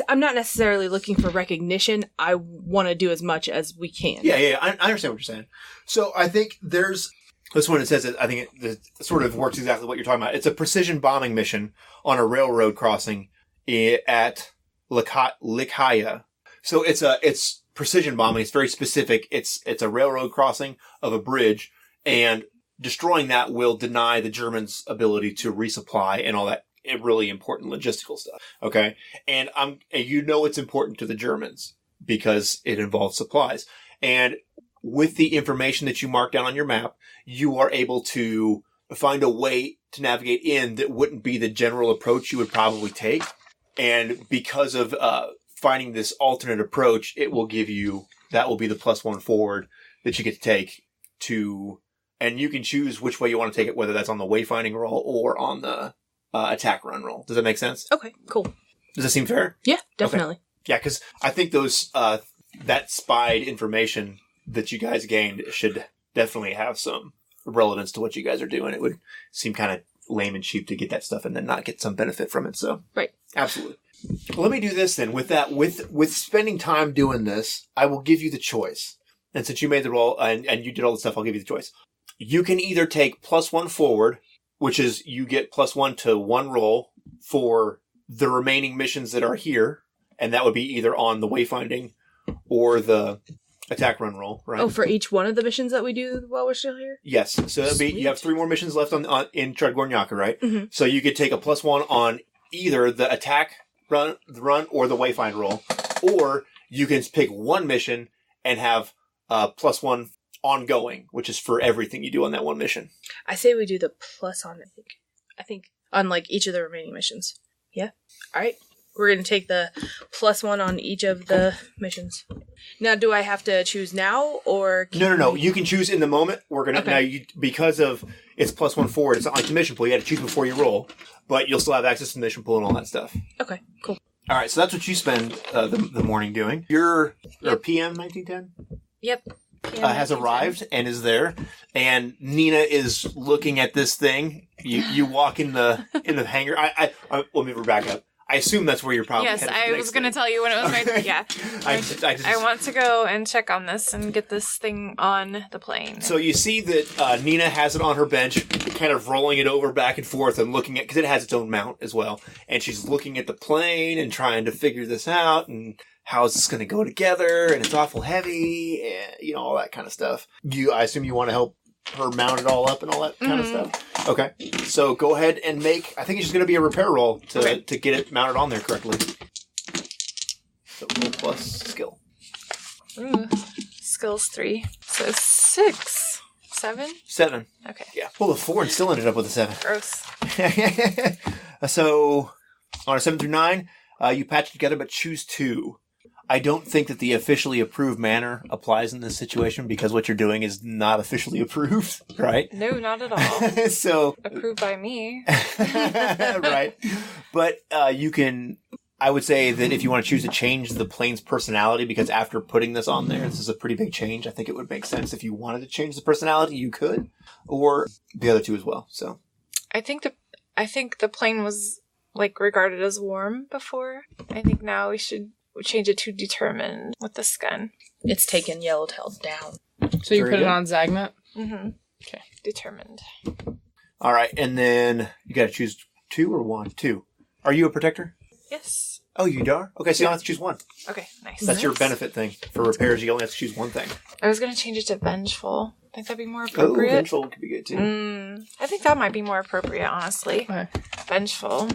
I'm not necessarily looking for recognition. I want to do as much as we can. Yeah. I understand what you're saying. So I think there's this one. It says that I think it sort of works exactly what you're talking about. It's a precision bombing mission on a railroad crossing at Likhaya. So it's precision bombing. It's very specific. It's a railroad crossing of a bridge, and destroying that will deny the Germans' ability to resupply and all that really important logistical stuff. Okay, and you know it's important to the Germans because it involves supplies. And with the information that you mark down on your map, you are able to find a way to navigate in that wouldn't be the general approach you would probably take. And because of finding this alternate approach, that will be the +1 forward that you get to take to, and you can choose which way you want to take it, whether that's on the wayfinding roll or on the attack run roll. Does that make sense? Okay, cool. Does that seem fair? Yeah, definitely. Okay. Yeah, because I think those that spied information that you guys gained should definitely have some relevance to what you guys are doing. It would seem kind of lame and cheap to get that stuff and then not get some benefit from it. So, right, absolutely. Well, let me do this then. With that, with spending time doing this, I will give you the choice. And since you made the roll and you did all the stuff, I'll give you the choice. You can either take +1 forward, which is you get +1 to 1 roll for the remaining missions that are here, and that would be either on the wayfinding or the attack run roll, right? Oh, for each one of the missions that we do while we're still here? Yes. So that'd be, you have 3 more missions left in Tredgornyaka, right? Mm-hmm. So you could take a +1 on either the attack run or the wayfind roll, or you can pick one mission and have +1 ongoing, which is for everything you do on that one mission. I say we do the plus on it. I think on like each of the remaining missions. Yeah. All right. We're going to take the +1 on each of the missions. Now, do I have to choose now or? No. You can choose in the moment. We're going to, Okay. now because of it's +1 forward, it's not like the mission pool. You got to choose before you roll, but you'll still have access to the mission pool and all that stuff. Okay, cool. All right. So that's what you spend the morning doing. Your PM 1910? Yep. Has arrived and is there, and Nina is looking at this thing. You walk in the hangar. I let me back up. I assume that's where you're probably. Yes, headed I was going to tell you when it was my. Yeah. I want to go and check on this and get this thing on the plane. So you see that Nina has it on her bench, kind of rolling it over back and forth and looking at, because it has its own mount as well, and she's looking at the plane and trying to figure this out and. How is this going to go together? And it's awful heavy, and all that kind of stuff. I assume you want to help her mount it all up and all that kind of stuff. Okay, so go ahead and make. I think it's just going to be a repair roll to get it mounted on there correctly. So roll plus skill. Ooh, skills 3, so 6, 7. 7. Okay. Yeah. Well, the 4 and still ended up with a 7. Gross. So on a 7 through 9. You patch it together, but choose 2. I don't think that the officially approved manner applies in this situation because what you're doing is not officially approved, right? No, not at all. So Approved by me. right. But you can, I would say that if you want to choose to change the plane's personality, because after putting this on there, this is a pretty big change. I think it would make sense if you wanted to change the personality, you could, or the other 2 as well. So I think the plane was regarded as warm before. I think now we should change it to determined with this gun. It's taken Yellowtail down. So you Very put good. it on Zagnut? Mm-hmm. Okay. Determined. all right, and then you got to choose 2 or 1. 2. Are you a protector? Yes. Oh, you are? Okay, so you only have to choose 1. Okay, nice. That's your benefit thing. For repairs, you only have to choose 1 thing. I was going to change it to vengeful. I think that'd be more Oh, appropriate. vengeful could be good too. I think that might be more appropriate, honestly. Okay. Vengeful.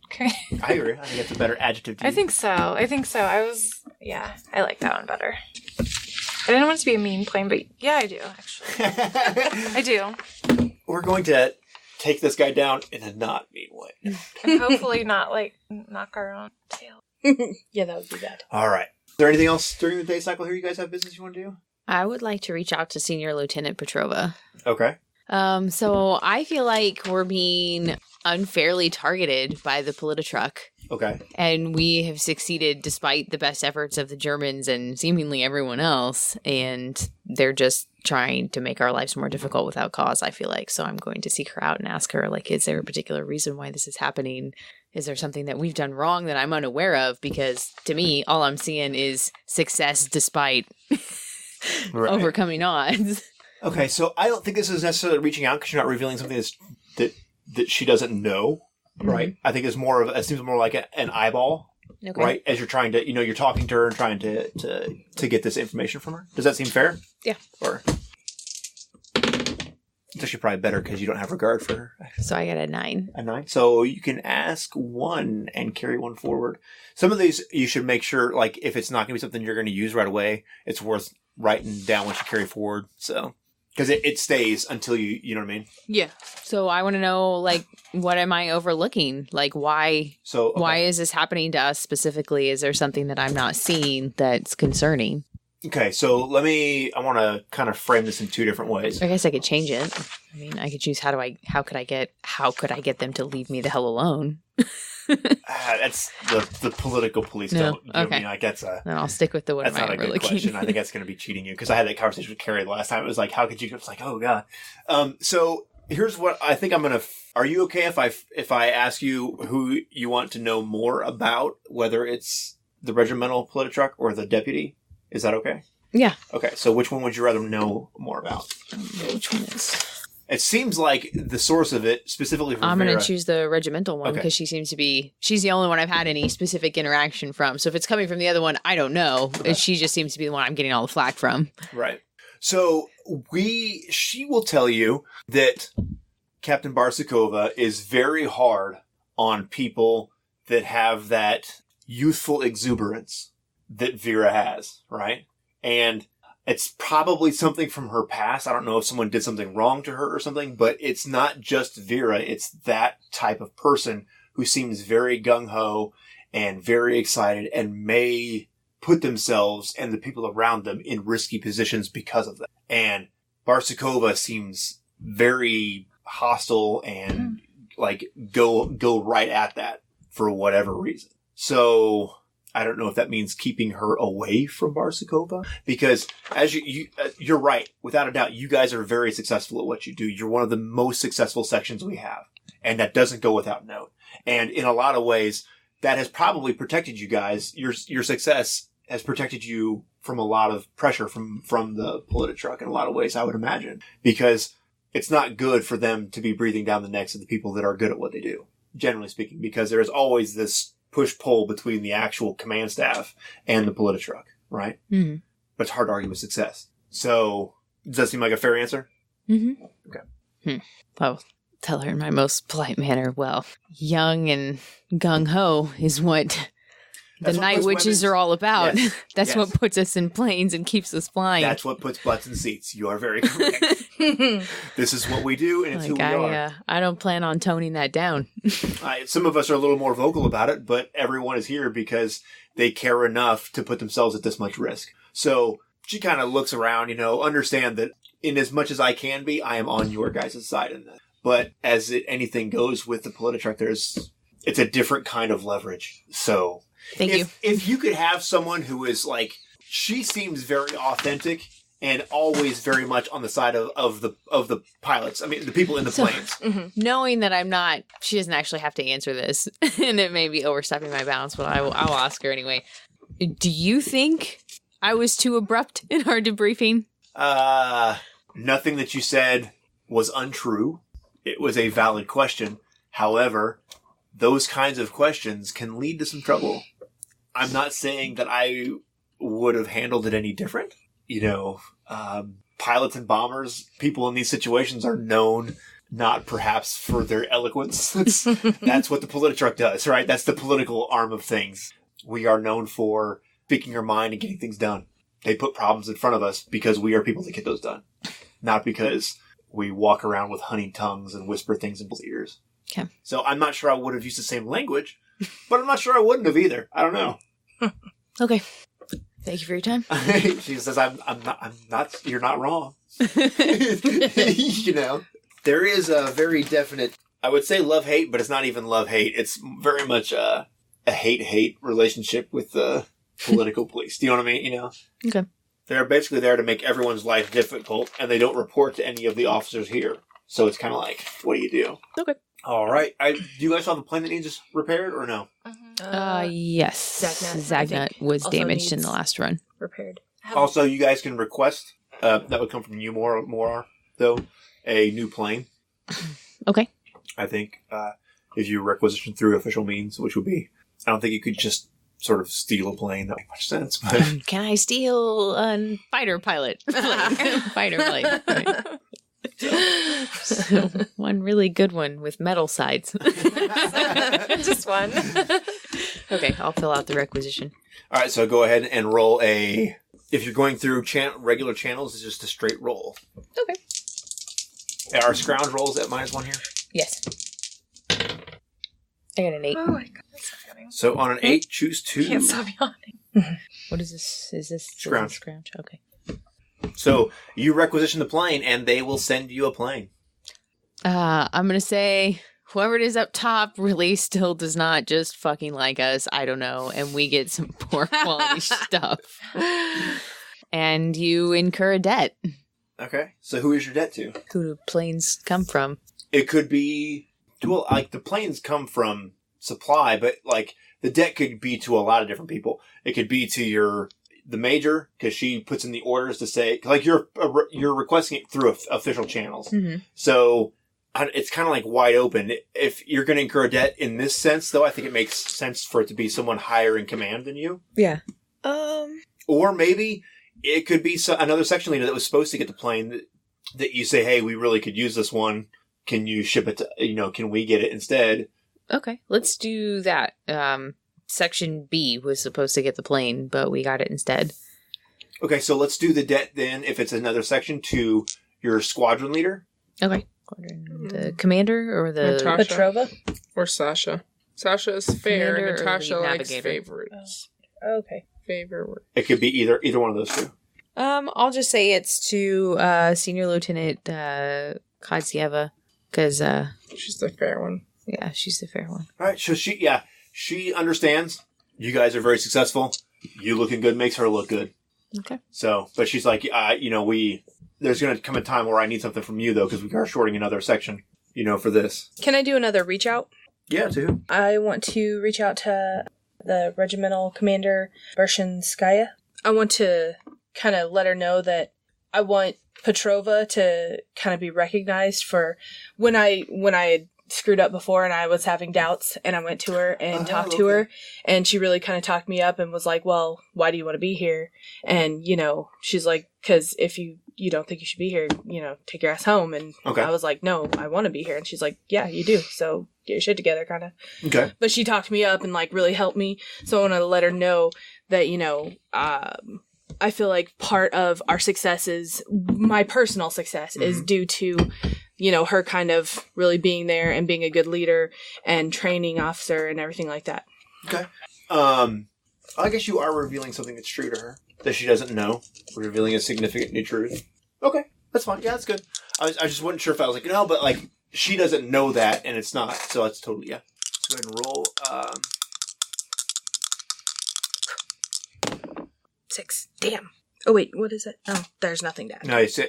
Okay. I agree. I think that's a better adjective to I use. think so. I like that one better. I didn't want it to be a mean plane, but yeah, I do, actually. I do. We're going to take this guy down in a not mean way. And hopefully not, knock our own tail. Yeah, that would be bad. All right. Is there anything else during the day cycle here you guys have business you want to do? I would like to reach out to Senior Lieutenant Petrova. Okay. So I feel like we're being unfairly targeted by the Politotruck. Okay. And we have succeeded despite the best efforts of the Germans and seemingly everyone else. And they're just trying to make our lives more difficult without cause, I feel like. So I'm going to seek her out and ask her, is there a particular reason why this is happening? Is there something that we've done wrong that I'm unaware of? Because to me, all I'm seeing is success despite Right. overcoming odds. Okay, so I don't think this is necessarily reaching out because you're not revealing something that she doesn't know, right? I think it's more of it seems more like an eyeball, Okay. right? As you're trying to, you're talking to her and trying to get this information from her. Does that seem fair? Yeah. Or It's actually probably better because you don't have regard for her. So I got a 9. A 9. So you can ask 1 and carry 1 forward. Some of these you should make sure, like, if it's not going to be something you're going to use right away, it's worth writing down what you carry forward. So, because it stays until you know what I mean? Yeah. So I want to know, like, what am I overlooking? Like, why So, okay. why is this happening to us specifically? Is there something that I'm not seeing that's concerning? Okay, so I want to kind of frame this in 2 different ways. I guess I could change it. I mean, I could choose how could I get them to leave me the hell alone? That's the political police No, don't. You know what I okay. mean? Like, that's Then I'll stick with the what that's am I not a good overlooking? question. I think that's going to be cheating you because I had that conversation with Carrie the last time. It was like, how could you? It's like, oh god. So here's what I think I'm gonna. Are you okay if I ask you who you want to know more about, whether it's the regimental Politruck or the deputy? Is that okay? Yeah. Okay, so which one would you rather know more about? Which one is? It seems like the source of it, specifically for I'm Vera, going to choose the regimental one Okay. because she's the only one I've had any specific interaction from. So if it's coming from the other one, I don't know. Okay. She just seems to be the one I'm getting all the flack from. Right. So she will tell you that Captain Barsukova is very hard on people that have that youthful exuberance that Vera has, right? And it's probably something from her past. I don't know if someone did something wrong to her or something, but it's not just Vera. It's that type of person who seems very gung-ho and very excited and may put themselves and the people around them in risky positions because of that. And Barsukova seems very hostile and like go right at that for whatever reason. So I don't know if that means keeping her away from Barsukova, because as you're right, without a doubt, you guys are very successful at what you do. You're one of the most successful sections we have, and that doesn't go without note. And in a lot of ways, that has probably protected you guys. Your success has protected you from a lot of pressure from the Politruck in a lot of ways, I would imagine, because it's not good for them to be breathing down the necks of the people that are good at what they do, generally speaking, because there is always this push-pull between the actual command staff and the Politruck, right? Mm-hmm. But it's hard to argue with success. So, does that seem like a fair answer? Mm-hmm. Okay. Well, tell her in my most polite manner, well, young and gung-ho is what the That's what night most witches women's- are all about. Yes, That's yes. what puts us in planes and keeps us flying. That's what puts butts in seats. You are very correct. This is what we do, and it's who we are. I don't plan on toning that down. Some of us are a little more vocal about it, but everyone is here because they care enough to put themselves at this much risk. So she kind of looks around, understand that in as much as I can be, I am on your guys' side in that. But as anything goes with the Politruck, it's a different kind of leverage. So Thank you. if you could have someone who is like, she seems very authentic and always very much on the side of the pilots. I mean, the people in the planes. Knowing that she doesn't actually have to answer this, and it may be overstepping my bounds, but I'll ask her anyway. Do you think I was too abrupt in our debriefing? Nothing that you said was untrue. It was a valid question. However, those kinds of questions can lead to some trouble. I'm not saying that I would have handled it any different. Pilots and bombers, people in these situations are known not perhaps for their eloquence. That's what the Politruck does, right? That's the political arm of things. We are known for speaking our mind and getting things done. They put problems in front of us because we are people that get those done. Not because we walk around with honeyed tongues and whisper things in people's ears. Okay. So I'm not sure I would have used the same language, but I'm not sure I wouldn't have either. I don't know. Okay. Thank you for your time. She says, I'm not, you're not wrong. There is a very definite, I would say love-hate, but it's not even love-hate. It's very much a hate-hate relationship with the political police. Do you know what I mean? Okay. They're basically there to make everyone's life difficult, and they don't report to any of the officers here. So it's kind of like, what do you do? Okay. All right. Do you guys have the plane that needs repaired or no? Yes. Zagnut, I Zagnut think, was also damaged in needs- the last run. Repaired. Also, you guys can request, that would come from you more though, a new plane. Okay. I think, if you requisition through official means, which would be, I don't think you could just sort of steal a plane. That would make much sense. But Can I steal a fighter pilot plane? Fighter plane. Right. One really good one with metal sides. Just one. Okay, I'll fill out the requisition. All right, so go ahead and roll a. If you're going through regular channels, it's just a straight roll. Okay. Are scrounge rolls at -1 here? Yes. I got an 8. Oh my god, that's funny. So on an 8, choose 2. Can't stop yawning. What is this? Is this Scrounge. Scrounge? Okay. So you requisition the plane, and they will send you a plane. I'm gonna say whoever it is up top really still does not just fucking like us. I don't know, and we get some poor quality stuff, and you incur a debt. Okay. So who is your debt to? Who do planes come from? It could be, well, like the planes come from supply, but like the debt could be to a lot of different people. It could be to the major, because she puts in the orders to say, like you're requesting it through official channels. Mm-hmm. So it's kind of like wide open. If you're going to incur a debt in this sense, though, I think it makes sense for it to be someone higher in command than you. Yeah. Or maybe it could be another section leader that was supposed to get the plane that you say, hey, we really could use this one. Can you ship it to, can we get it instead? Okay, let's do that. Section B was supposed to get the plane, but we got it instead. Okay, so let's do the debt then, if it's another section, to your squadron leader. Okay. The commander or the... Natasha. Petrova? Or Sasha. Sasha is fair, Commander or Natasha lead likes navigator? favorites. Okay. Favorite. It could be either one of those two. I'll just say it's to Senior Lieutenant Katsieva, because She's the fair one. yeah, she's the fair one. All right, so she understands. You guys are very successful. You looking good makes her look good. Okay. So, but she's like, there's going to come a time where I need something from you, though, because we are shorting another section, for this. Can I do another reach out? Yeah, to who? I want to reach out to the regimental commander, Bershinskaya. I want to kind of let her know that I want Petrova to kind of be recognized for when I had screwed up before and I was having doubts, and I went to her and talked to her, and she really kind of talked me up and was like, well, why do you want to be here? And, she's like, because if you don't think you should be here, take your ass home. And Okay. I was like, no, I want to be here. And she's like, yeah, you do. So get your shit together, kind of. Okay. But she talked me up and like really helped me. So I want to let her know that, I feel like part of our success is my personal success is due to, her kind of really being there and being a good leader and training officer and everything like that. Okay. I guess you are revealing something that's true to her that she doesn't know. Revealing a significant new truth. Okay, that's fine. Yeah, that's good. I just wasn't sure if I was like, but like she doesn't know that, and it's not. So that's totally Let's go ahead and roll. 6. Damn. Oh wait, what is it? Oh, there's nothing to add. No, this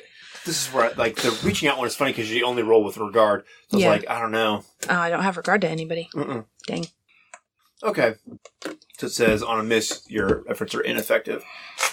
is where like the reaching out one is funny because you only roll with regard. So Yeah. it's like I don't know. Oh, I don't have regard to anybody. Mm-mm. Dang. Okay. So it says on a miss, your efforts are ineffective,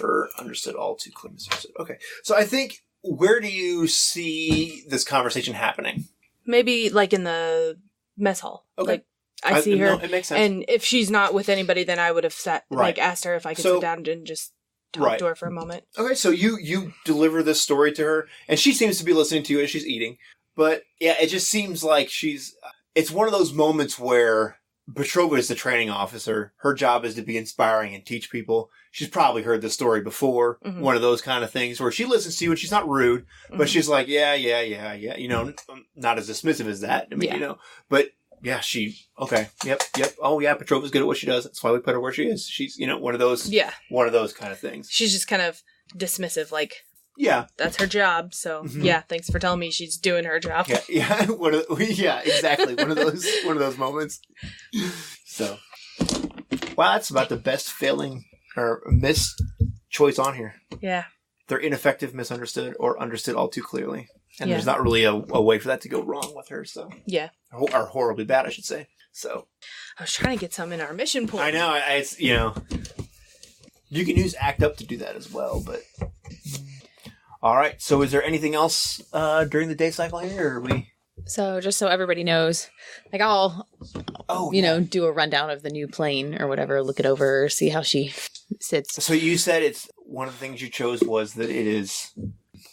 or understood all too clear. Misunderstood. Okay. So I think, where do you see this conversation happening? Maybe like in the mess hall. Okay. Like I see her, No, it makes sense. and if she's not with anybody, then I would have Right. asked her if I could So- sit down and just talk Right. to her for a moment. Okay, so you deliver this story to her, and she seems to be listening to you as she's eating. But yeah, it just seems like it's one of those moments where Petrova is the training officer. Her job is to be inspiring and teach people. She's probably heard the story before. Mhm. One of those kind of things where she listens to you and she's not rude, but Mhm. she's like, yeah. Not as dismissive as that. I mean, Yeah. but yeah, okay. Yep. Oh yeah, Petrova's good at what she does. That's why we put her where she is. She's, one of those kind of things. She's just kind of dismissive, like Yeah. that's her job. So Mhm. yeah, thanks for telling me she's doing her job. Yeah, exactly. One of those moments. So, wow, that's about the best failing or miss choice on here. Yeah. They're ineffective, misunderstood, or understood all too clearly, and Yeah. there's not really a way for that to go wrong with her. So, Yeah. or horribly bad, I should say. So, I was trying to get some in our mission point. I know it's you can use ACT UP to do that as well, but. All right. So, is there anything else during the day cycle here, or are we? So just so everybody knows, like I'll, Oh, do a rundown of the new plane or whatever, look it over, see how she sits. So you said it's one of the things you chose was that it is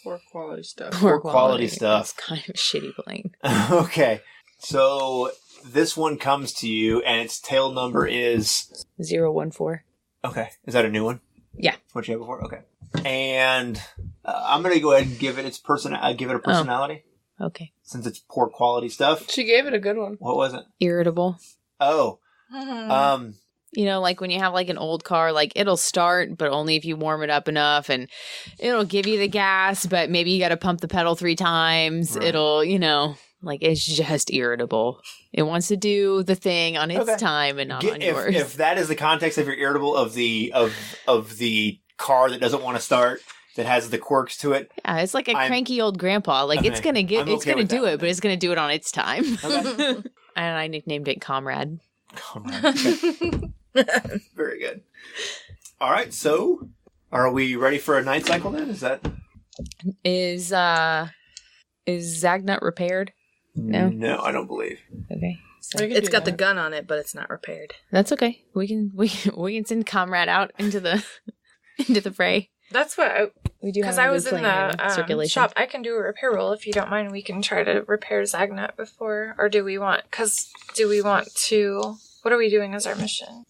Poor quality stuff. Poor quality stuff. It's kind of a shitty plane. Okay. So this one comes to you, and its tail number is... 014. Okay. Is that a new one? Yeah. What you had before? Okay. And I'm going to go ahead and give it its give it a personality. Okay. Since it's poor quality stuff. She gave it a good one. What was it? Irritable. Oh. You know, like when you have like an old car, like it'll start, but only if you warm it up enough, and it'll give you the gas, but maybe you got to pump the pedal 3 times. Right. It'll, you know, like it's just irritable. It wants to do the thing on its time and not on yours. If that is the context of your irritable of the car that doesn't want to start, that has the quirks to it. Yeah, it's like a cranky old grandpa. Like it's gonna it's gonna do it, but it's gonna do it on its time. Okay. And I nicknamed it Comrade. Okay. Very good. All right, so are we ready for a night cycle then? Is Zagnut repaired? No? No, I don't believe. Okay. So It's got the gun on it, but it's not repaired. that's okay. We can send Comrade out into the fray. That's what We do have because a I good was in plan the circulation. shop. I can do a repair roll if you don't mind. We can try to repair Zagnut before, or do we want to? What are we doing as our mission?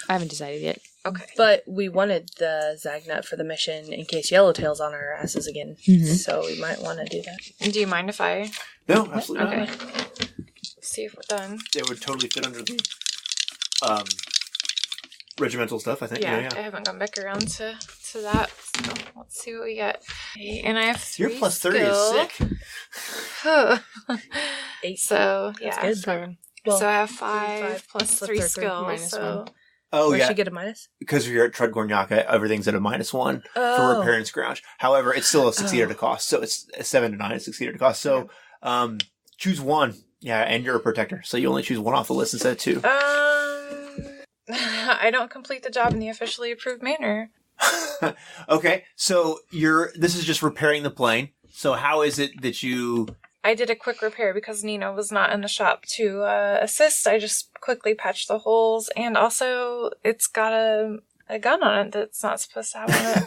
I haven't decided yet. Okay. But we wanted the Zagnut for the mission in case Yellowtail's on our asses again. Mhm. So we might want to do that. Do you mind if I? No, absolutely Okay. not. See if we're done. It would totally fit under the regimental stuff, I think. Yeah, I haven't gone back around to that. So let's see what we got. Okay, and I have 3 Your plus 30 skill. is sick. 8. So That's yeah. good. 7. Well, So I have 5 5 plus 3 3 skill. minus So 1. Oh, Where'd yeah. she get a minus? Because you're at Trudgornyaka, everything's at a -1 for Oh. repair and scrounge. However, it's still a succeeder to cost, so it's a 7 to 9 is succeeder to cost. So choose 1. Yeah, and you're a protector, so you only choose 1 off the list instead of 2. I don't complete the job in the officially approved manner. Okay, so this is just repairing the plane. So how is it that you... I did a quick repair because Nina was not in the shop to assist. I just quickly patched the holes, and also it's got a gun on it that's not supposed to have on it.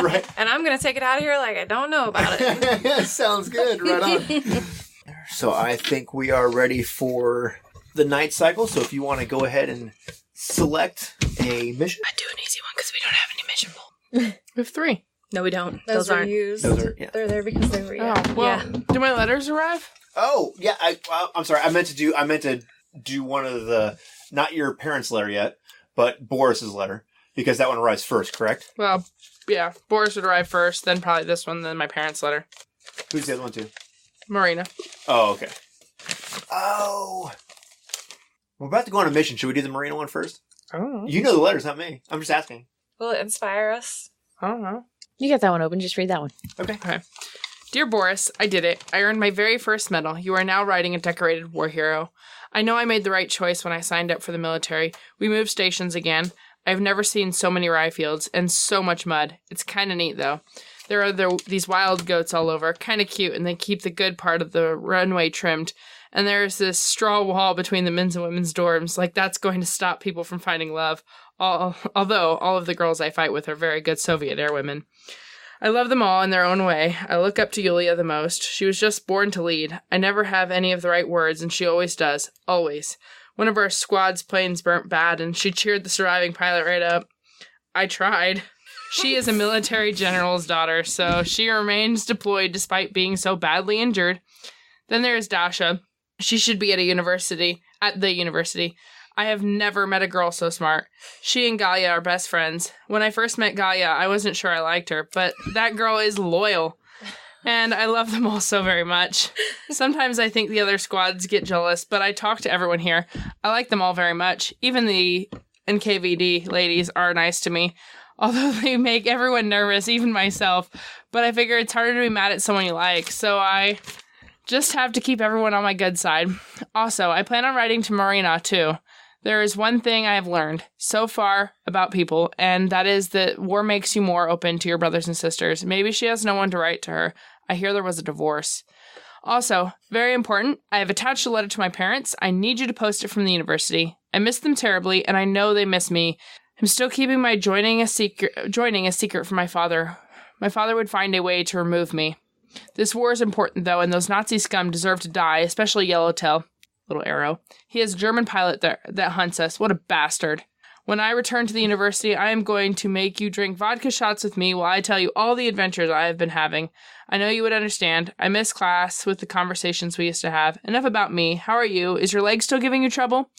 Right. And I'm gonna take it out of here like I don't know about it. Sounds good. Right on. So I think we are ready for the night cycle. So if you want to go ahead and select a mission. I do an easy one because we don't have any mission pool. We have 3. No, we don't. Those Those were aren't. used. Those are, yeah. They're there because they were. Oh, well, do my letters arrive? Oh, yeah. I'm sorry. I meant to do one of the, not your parents' letter yet, but Boris's letter, because that one arrives first, correct? Well, yeah. Boris would arrive first, then probably this one, then my parents' letter. Who's the other one too? Marina. Oh, okay. Oh. We're about to go on a mission. Should we do the Marina one first? I don't know. You know the letters, not me. I'm just asking. Will it inspire us? I don't know. You got that one open. Just read that one. Okay. Dear Boris, I did it. I earned my very first medal. You are now riding a decorated war hero. I know I made the right choice when I signed up for the military. We moved stations again. I've never seen so many rye fields and so much mud. It's kind of neat, though. There are these wild goats all over, kind of cute, and they keep the good part of the runway trimmed. And there's this straw wall between the men's and women's dorms, like that's going to stop people from finding love. Although all of the girls I fight with are very good Soviet air women. I love them all in their own way. I look up to Yulia the most. She was just born to lead. I never have any of the right words, and she always does. Always. One of our squad's planes burnt bad, and she cheered the surviving pilot right up. I tried. She is a military general's daughter, so she remains deployed despite being so badly injured. Then there is Dasha. She should be at the university. I have never met a girl so smart. She and Galia are best friends. When I first met Galia, I wasn't sure I liked her, but that girl is loyal. And I love them all so very much. Sometimes I think the other squads get jealous, but I talk to everyone here. I like them all very much. Even the NKVD ladies are nice to me, although they make everyone nervous, even myself. But I figure it's harder to be mad at someone you like, so I just have to keep everyone on my good side. Also, I plan on writing to Marina, too. There is one thing I have learned so far about people, and that is that war makes you more open to your brothers and sisters. Maybe she has no one to write to her. I hear there was a divorce. Also, very important, I have attached a letter to my parents. I need you to post it from the university. I miss them terribly, and I know they miss me. I'm still keeping my joining a secret from my father. My father would find a way to remove me. This war is important, though, and those Nazi scum deserve to die, especially Yellowtail. Little arrow. He is a German pilot that hunts us. What a bastard. When I return to the university, I am going to make you drink vodka shots with me while I tell you all the adventures I have been having. I know you would understand. I miss class with the conversations we used to have. Enough about me. How are you? Is your leg still giving you trouble?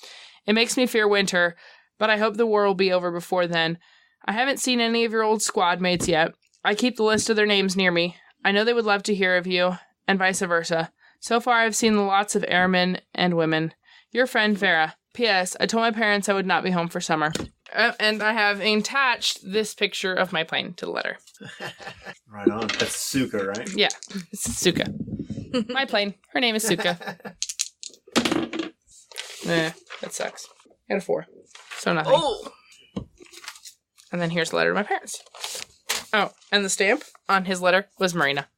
It makes me fear winter, but I hope the war will be over before then. I haven't seen any of your old squad mates yet. I keep the list of their names near me. I know they would love to hear of you, and vice versa. So far, I've seen lots of airmen and women. Your friend, Vera. P.S. I told my parents I would not be home for summer. And I have attached this picture of my plane to the letter. Right on. That's Suka, right? Yeah, it's Suka. My plane. Her name is Suka. That sucks. I got a 4. So nothing. Oh! And then here's the letter to my parents. Oh, and the stamp on his letter was Marina.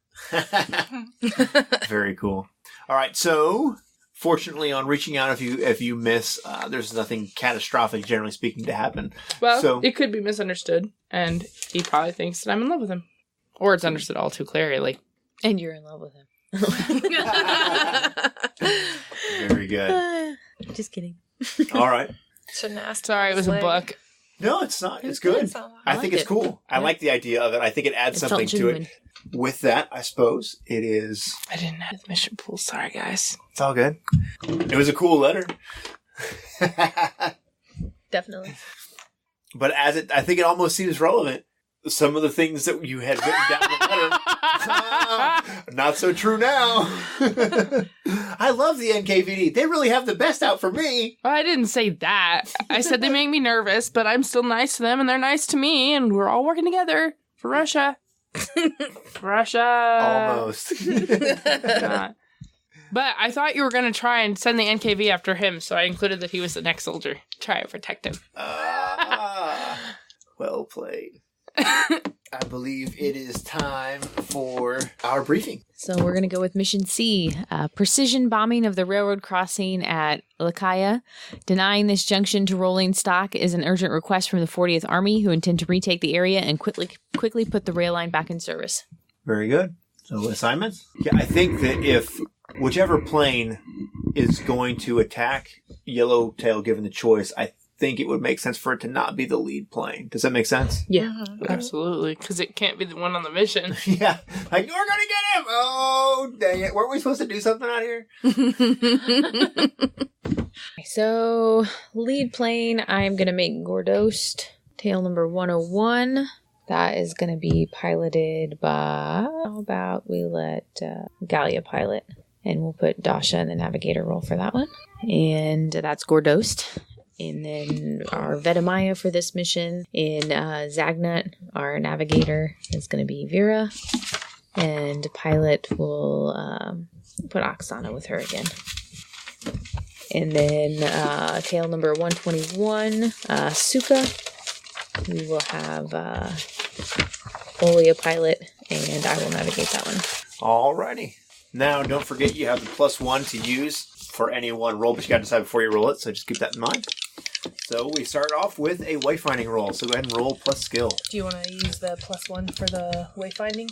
Very cool. All right, so fortunately, on reaching out, if you miss, there's nothing catastrophic, generally speaking, to happen. Well, So- it could be misunderstood, and he probably thinks that I'm in love with him. Or it's understood all too clearly. And you're in love with him. Very good. Just kidding. All right. Shouldn't have asked. Sorry, it was a book. No, it's not. It's good. It's not- I think it's cool. I like the idea of it. I think it adds It felt something to genuine. it. With that, I suppose it is. I didn't have the mission pool. Sorry, guys. It's all good. It was a cool letter. Definitely. But I think it almost seems relevant. Some of the things that you had written down in the letter, not so true now. I love the NKVD. They really have the best out for me. Well, I didn't say that. I said they make me nervous, but I'm still nice to them, and they're nice to me, and we're all working together for Russia. Russia. Almost. Not. But I thought you were going to try and send the NKV after him, so I included that he was the next soldier. Try to protect him. Well played. I believe it is time for our briefing. So we're going to go with Mission C, precision bombing of the railroad crossing at Lakaya. Denying this junction to rolling stock is an urgent request from the 40th Army, who intend to retake the area and quickly put the rail line back in service. Very good. So assignments? Yeah, I think that if whichever plane is going to attack Yellowtail, given the choice, I think it would make sense for it to not be the lead plane. Does that make sense? Yeah. Absolutely, because it can't be the one on the mission. Yeah. Like, we're going to get him! Oh, dang it. Weren't we supposed to do something out here? So, lead plane, I'm going to make Gordost, tail number 101. That is going to be piloted by, how about we let Gallia pilot, and we'll put Dasha in the navigator role for that one. And that's Gordost. And then our Vetemaya for this mission in Zagnut, our navigator, is going to be Vera. And pilot will put Oksana with her again. And then tail number 121, Suka. We will have Olia pilot, and I will navigate that one. Alrighty. Now, don't forget you have the +1 to use for any one roll, but you got to decide before you roll it, so just keep that in mind. So we start off with a wayfinding roll, so go ahead and roll plus skill. Do you want to use the +1 for the wayfinding?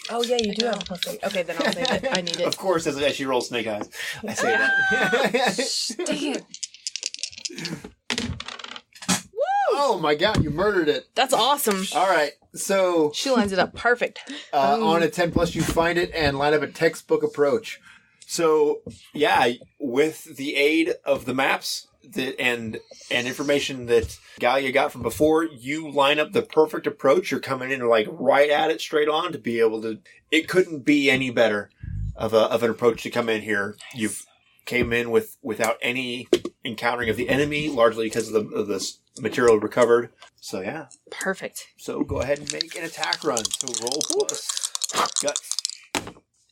Oh yeah, you do have a +3. Okay, then I'll save it. I need it. Of course, as she rolls snake eyes. I say that. Dang it. Oh my god, you murdered it. That's awesome. All right, so She lines it up perfect. on a 10+, you find it and line up a textbook approach. So, yeah, with the aid of the maps and information that Gallia got from before, you line up the perfect approach. You're coming in like right at it straight on to be able to. It couldn't be any better of an approach to come in here. You've came in without any encountering of the enemy, largely because of the material recovered. So yeah. Perfect. So go ahead and make an attack run. So roll plus guts.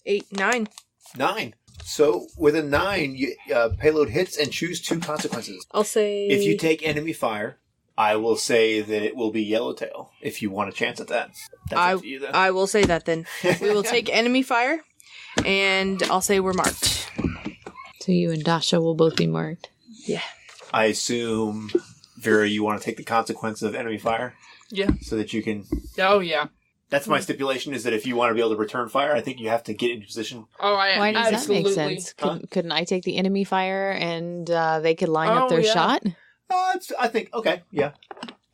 8, 9. 9. So with a 9, you, payload hits and choose 2 consequences. I'll say. If you take enemy fire, I will say that it will be Yellowtail. If you want a chance at that, that's up to you then. I will say that then. We will take enemy fire, and I'll say we're marked. So you and Dasha will both be marked. Yeah. I assume, Vera, you want to take the consequences of enemy fire. Yeah. so that you can. Oh, yeah. That's my stipulation: is that if you want to be able to return fire, I think you have to get into position. Oh, Why does absolutely. that make sense? Huh? Couldn't I take the enemy fire and they could line up Oh, their yeah. shot? I think okay, yeah,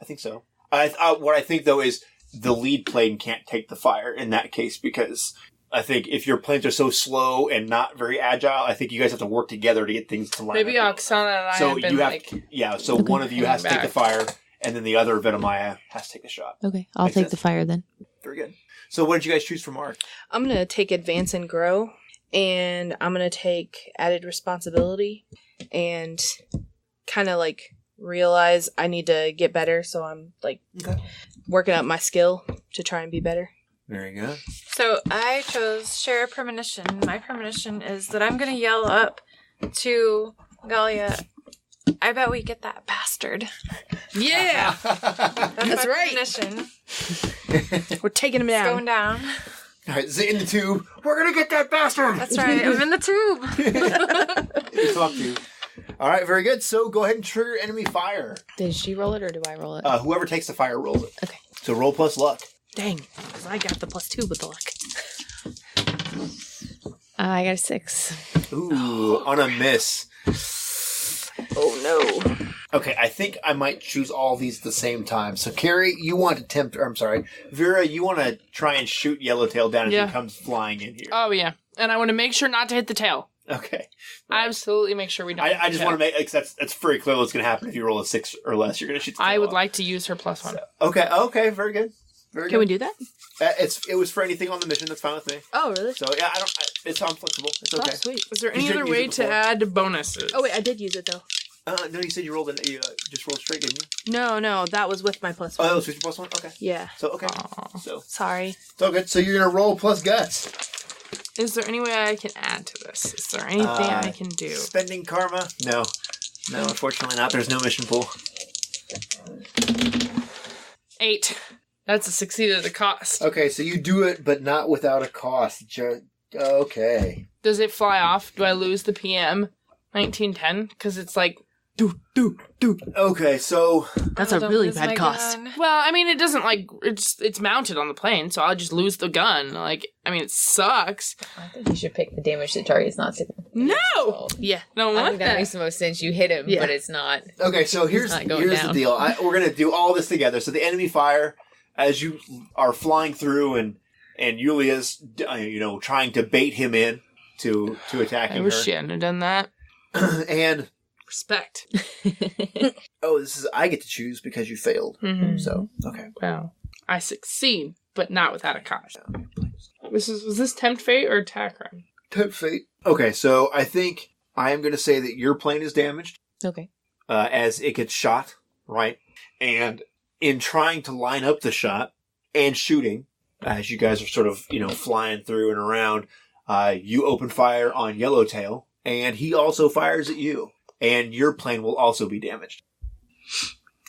I think so. What I think though is the lead plane can't take the fire in that case because I think if your planes are so slow and not very agile, I think you guys have to work together to get things to line Maybe up. Oksana and I So have been you have, like... so one of you has to take the back. fire, and then the other Venomaya has to take the shot. Okay, I'll Makes take sense. the fire then. Very good. So what did you guys choose for Mark? I'm going to take advance and grow, and I'm going to take added responsibility and kind of like realize I need to get better. So I'm like Okay. working up my skill to try and be better. Very good. So I chose share premonition. My premonition is that I'm going to yell up to Galia, I bet we get that bastard. Yeah! That's That's my right. premonition. We're taking him It's down. going down. All right, Zit in the tube. We're gonna get that bastard. That's right. I'm in the tube. Talk to you. All right, very good. So go ahead and trigger enemy fire. Did she roll it or do I roll it? Whoever takes the fire rolls it. Okay. So roll plus luck. Dang, because I got the +2 with the luck. I got a 6. Ooh, on a miss. Oh no. Okay, I think I might choose all these at the same time. So Carrie, you want to Vera, you want to try and shoot Yellowtail down as Yeah. he comes flying in here. Oh, yeah. And I want to make sure not to hit the tail. Okay. Absolutely make sure we don't. I just want to make, like, that's very clear what's going to happen if you roll a 6 or less. You're going to shoot the I tail would off. like to use her +1. So, okay, very good. Very Can we good. do that? It was for anything on the mission. That's fine with me. Oh, really? So yeah, I'm flexible. It's okay. Oh, sweet. Is there You any didn't other use way it to before. add bonuses? Oh, wait, I did use it, though. No, you said you rolled you just rolled straight, didn't you? No, that was with my +1. Oh, that was 50 plus 1? Okay. Yeah. So, okay. Aw. So, Sorry. it's all good. So you're going to roll plus guts. Is there any way I can add to this? Is there anything I can do? Spending karma? No, unfortunately not. There's no mission pool. 8. That's a succeed at a cost. Okay, so you do it, but not without a cost. Okay. Does it fly off? Do I lose the PM 1910? Because it's like, Okay, so That's a Don't really lose my bad cost. gun. well, I mean, it doesn't like, it's mounted on the plane, so I'll just lose the gun. Like, I mean, it sucks. I think you should pick the damage that target's not significant. No! Yeah. Don't I want think that that. makes the most sense. You hit him, Yeah. but it's not. okay, so here's not going the down. deal. We're gonna do all this together. So the enemy fire, as you are flying through, and Yulia's trying to bait him in to attacking I wish she hadn't have done that. and Respect. I get to choose because you failed. Mm-hmm. So okay. Well, I succeed, but not without a cost. Was this tempt fate or attack run? Tempt fate. Okay, so I think I am going to say that your plane is damaged Okay. as it gets shot, right? And in trying to line up the shot and shooting, as you guys are sort of flying through and around, you open fire on Yellowtail, and he also fires at you, and your plane will also be damaged.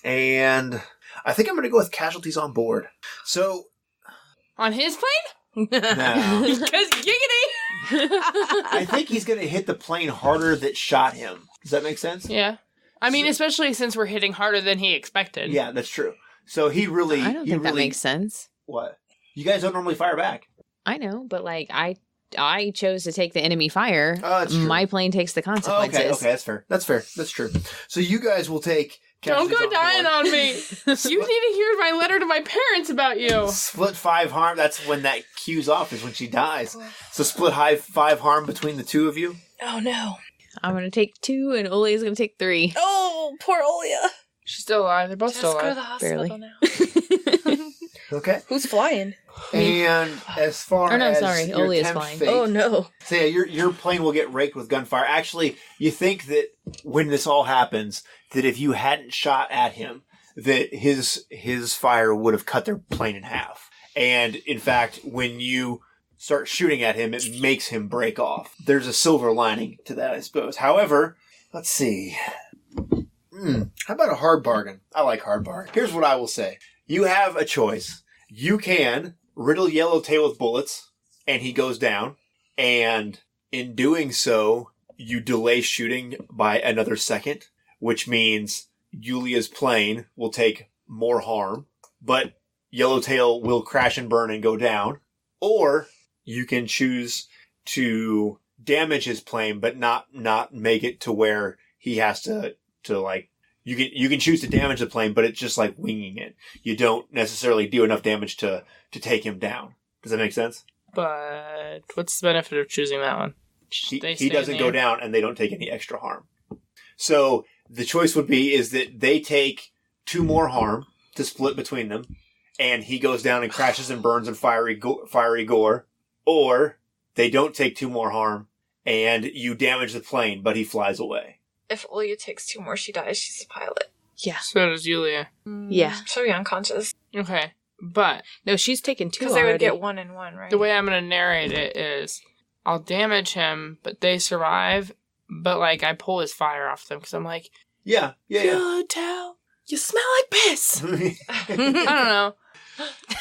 And I think I'm going to go with casualties on board. So On his plane? now, Because giggity! I think he's going to hit the plane harder that shot him. Does that make sense? Yeah. I mean, especially since we're hitting harder than he expected. Yeah, that's true. So he really, I don't think that makes sense. What? You guys don't normally fire back. I know, but like I chose to take the enemy fire. Oh, that's true. My plane takes the Oh, consequences. okay, that's fair. That's true. So you guys will take. Don't casualties go dying board. on me. You need to hear my letter to my parents about you. Split 5 harm. That's when that cues off. Is when she dies. So split 5 harm between the two of you. Oh, no. I'm gonna take 2, and Ole is gonna take 3. Oh, poor Olia. She's still alive. They're both Just still go to alive. the hospital Barely. now. Okay. Who's flying? And as far Or no, as sorry, your Ole is tempt flying. fate- Oh, no. So yeah, your plane will get raked with gunfire. Actually, you think that when this all happens, that if you hadn't shot at him, that his fire would have cut their plane in half. And in fact, when you start shooting at him, it makes him break off. There's a silver lining to that, I suppose. However, let's see. How about a hard bargain? I like hard bargain. Here's what I will say. You have a choice. You can riddle Yellowtail with bullets, and he goes down. And in doing so, you delay shooting by another second, which means Yulia's plane will take more harm but Yellowtail will crash and burn and go down. Or you can choose to damage his plane, but not make it to where he has to like, you can choose to damage the plane, but it's just like winging it. You don't necessarily do enough damage to take him down. Does that make sense? But what's the benefit of choosing that one? He doesn't go down and they don't take any extra harm. So the choice would be is that they take 2 more harm to split between them, and he goes down and crashes and burns in fiery gore, or they don't take 2 more harm and you damage the plane, but he flies away. If Julia takes 2 more, she dies. She's a pilot. Yeah. So does Yulia. Yeah. She'll be unconscious. Okay, but No, she's taken 2 Because already. they would get 1 and 1, right? the way I'm going to narrate it is I'll damage him, but they survive, but like I pull his fire off them because I'm like, Yeah. Yellowtail, you smell like piss. I don't know.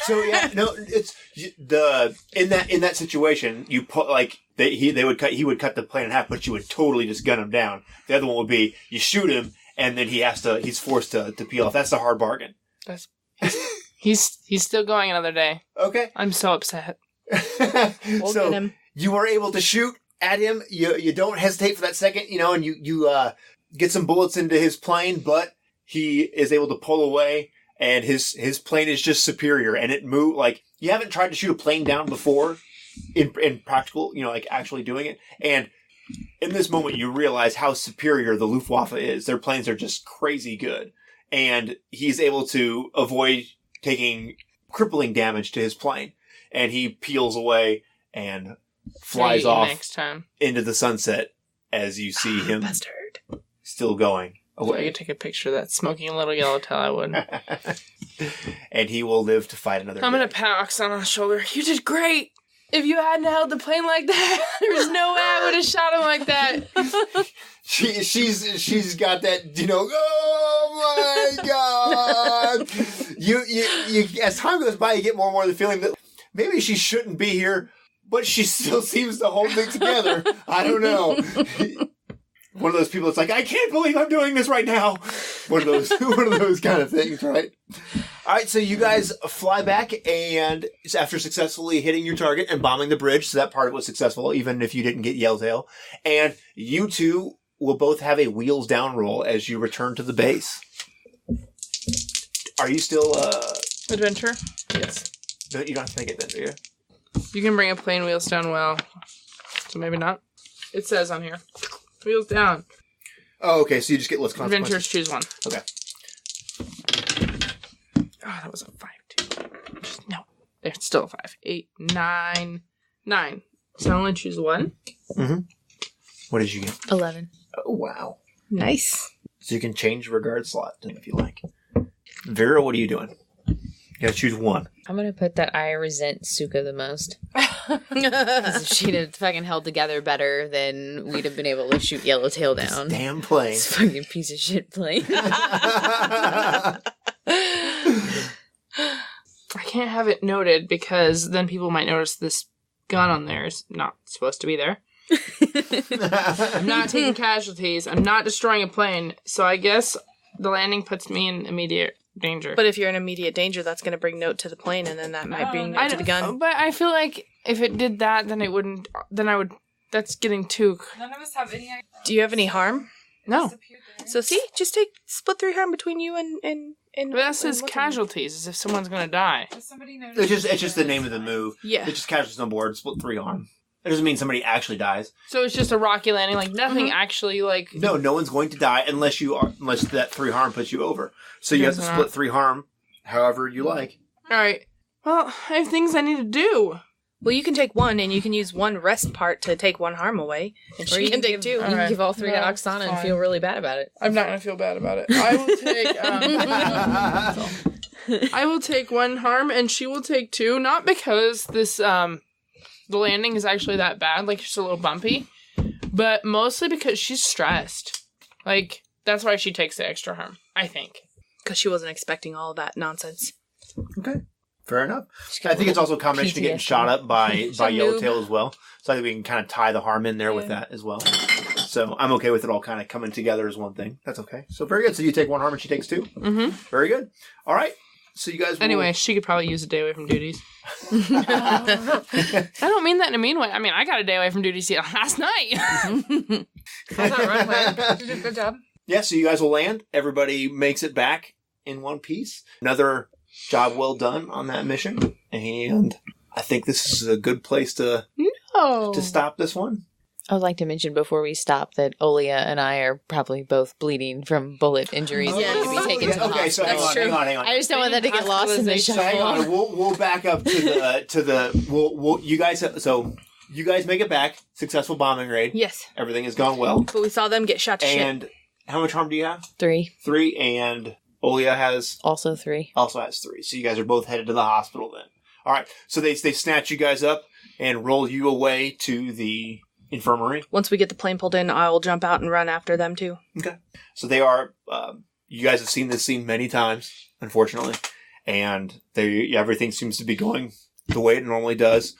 So yeah, no, it's in that situation you put like he would cut the plane in half, but you would totally just gun him down. The other one would be you shoot him and then he's forced to peel off. That's the hard bargain. He's still going another day. Okay. I'm so upset. We'll So get him. you are able to shoot at him. You don't hesitate for that second, and you get some bullets into his plane, but he is able to pull away, and his plane is just superior, and it moved like you haven't tried to shoot a plane down before in practical, like actually doing it. And in this moment, you realize how superior the Luftwaffe is. Their planes are just crazy good, and he's able to avoid taking crippling damage to his plane, and he peels away and flies See you off next time. into the sunset as you see him Bastard. still going If I away. could take a picture of that smoking little Yellowtail, I would. And he will live to fight another I'm day. gonna pat Oxana on the shoulder. You did great. If you hadn't held the plane like that, there's no way I would have shot him like that. She's got that, oh my god. You as time goes by, you get more and more the feeling that maybe she shouldn't be here, but she still seems to hold things together. I don't know. One of those people that's like, I can't believe I'm doing this right now. One of those kind of things, right? All right, so you guys fly back, and after successfully hitting your target and bombing the bridge, so that part was successful, even if you didn't get Yellowtail, and you two will both have a wheels down roll as you return to the base. Are you still, Adventure? Yes. No, you don't have to make it then, do you? You can bring a plane wheels down well. So maybe not. It says on here. Wheels down. Oh, okay, so you just get less consequences. Adventures, choose one. Okay. Oh, that was a 5, too. No. It's still a 5. 8, 9. 9. So I only choose one. What did you get? 11. Oh, wow. Nice. So you can change regard slot if you like. Vera, what are you doing? You gotta choose one. I'm gonna put that I resent Suka the most. Because if she'd have fucking held together better, then we'd have been able to shoot Yellowtail down. Damn plane. This fucking piece of shit plane. I can't have it noted because then people might notice this gun on there is not supposed to be there. I'm not taking casualties. I'm not destroying a plane. So I guess the landing puts me in immediate danger. But if you're in immediate danger, that's going to bring note to the plane, and then that might bring note to the gun. But I feel like if it did that, then it wouldn't. Then I would. That's getting too. None of us have any idea. Do you have any harm? No. So see, just split 3 harm between you and But that says casualties, as if someone's gonna die. Does somebody notice? It's just the name of the move. Yeah. It's just casualties on board, split 3 arm. It doesn't mean somebody actually dies. So it's just a rocky landing, like nothing actually like. No one's going to die unless that 3 harm puts you over. So you have to Does split not. 3 harm however you like. All right. Well, I have things I need to do. Well, you can take 1, and you can use 1 rest part to take 1 harm away, and she can take 2. You can give all 3 to No, Oksana and fine. feel really bad about it. I'm not gonna feel bad about it. I will take. I will take 1 harm, and she will take 2. Not because this the landing is actually that bad, like just a little bumpy, but mostly because she's stressed. Like that's why she takes the extra harm. I think. Because she wasn't expecting all of that nonsense. Okay. Fair enough. I think it's also a combination of getting shot up by Yellowtail as well. So I think we can kind of tie the harm in there with that as well. So I'm okay with it all kind of coming together as one thing. That's okay. So very good. So you take 1 harm and she takes 2. Mm-hmm. Very good. All right. So you guys will... Anyway, she could probably use a day away from duties. I don't mean that in a mean way. I mean, I got a day away from duties last night. How's that run, man? You did a good job. Yeah, so you guys will land. Everybody makes it back in one piece. Another job well done on that mission. And I think this is a good place to stop this one. I would like to mention before we stop that Olia and I are probably both bleeding from bullet injuries. Yes. And need to be taken to the Okay, so hospital. hang on. I just don't want that to get lost in the So hang shuffle. on. We'll back up to the you guys make it back. Successful bombing raid. Yes. Everything has gone well. But we saw them get shot to shit. And how much harm do you have? 3. 3, and Olia Also 3. also has 3. So you guys are both headed to the hospital then. All right. So they snatch you guys up and roll you away to the infirmary. Once we get the plane pulled in, I'll jump out and run after them too. Okay. So they are. You guys have seen this scene many times, unfortunately, and everything seems to be going the way it normally does.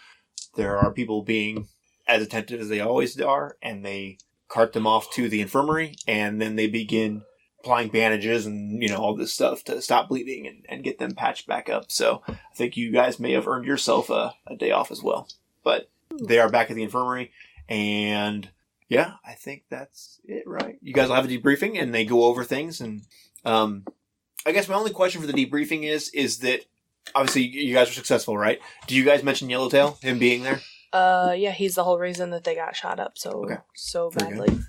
There are people being as attentive as they always are, and they cart them off to the infirmary, and then they begin applying bandages and all this stuff to stop bleeding and get them patched back up. So I think you guys may have earned yourself a day off as well. But they are back at the infirmary, and yeah, I think that's it, right? You guys will have a debriefing, and they go over things. And I guess my only question for the debriefing is that obviously you guys were successful, right? Do you guys mention Yellowtail, him being there? Yeah, he's the whole reason that they got shot up so Very badly.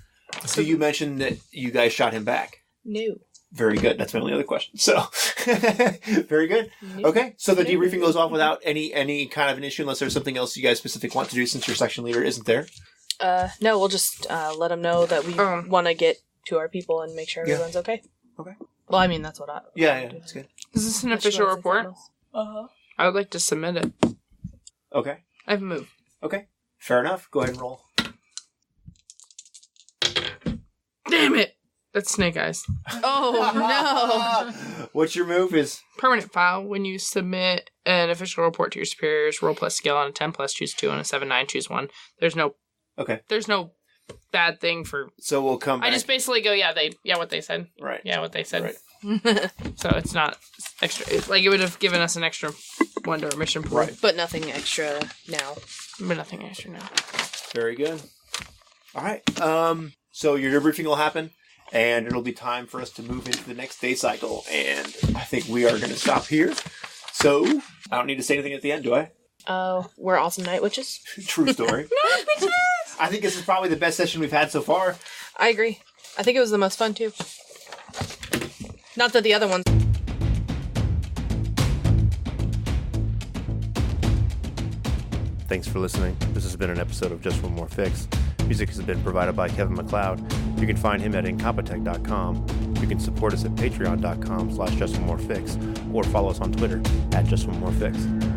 So you mentioned that you guys shot him back. No. Very good. That's my only other question. So, very good. Okay, so the debriefing goes off without any kind of an issue, unless there's something else you guys specifically want to do since your section leader isn't there. No, we'll just let them know that we want to get to our people and make sure everyone's okay. Okay. Well, I mean, that's what I... Yeah, that's good. Is this an official report? Uh-huh. I would like to submit it. Okay. I have a move. Okay. Fair enough. Go ahead and roll. Damn it! That's Snake Eyes. Oh, no. What's your move is? Permanent file. When you submit an official report to your superiors, roll plus skill on a 10 plus, choose 2, on a 7-9, choose 1. There's no bad thing for... So we'll come back. I just basically go, what they said. Right. Yeah, what they said. Right. So it's not extra. Like, it would have given us an extra 1 to our mission point. Right. But nothing extra now. But nothing extra now. Very good. All right. So your debriefing will happen, and it'll be time for us to move into the next day cycle. And I think we are going to stop here. So I don't need to say anything at the end, do I? We're awesome night witches. True story. No, bitches! I think this is probably the best session we've had so far. I agree. I think it was the most fun, too. Not that the other ones... Thanks for listening. This has been an episode of Just One More Fix. Music has been provided by Kevin MacLeod. You can find him at incompetech.com. You can support us at patreon.com/JustOneMoreFix or follow us on Twitter at JustOneMoreFix.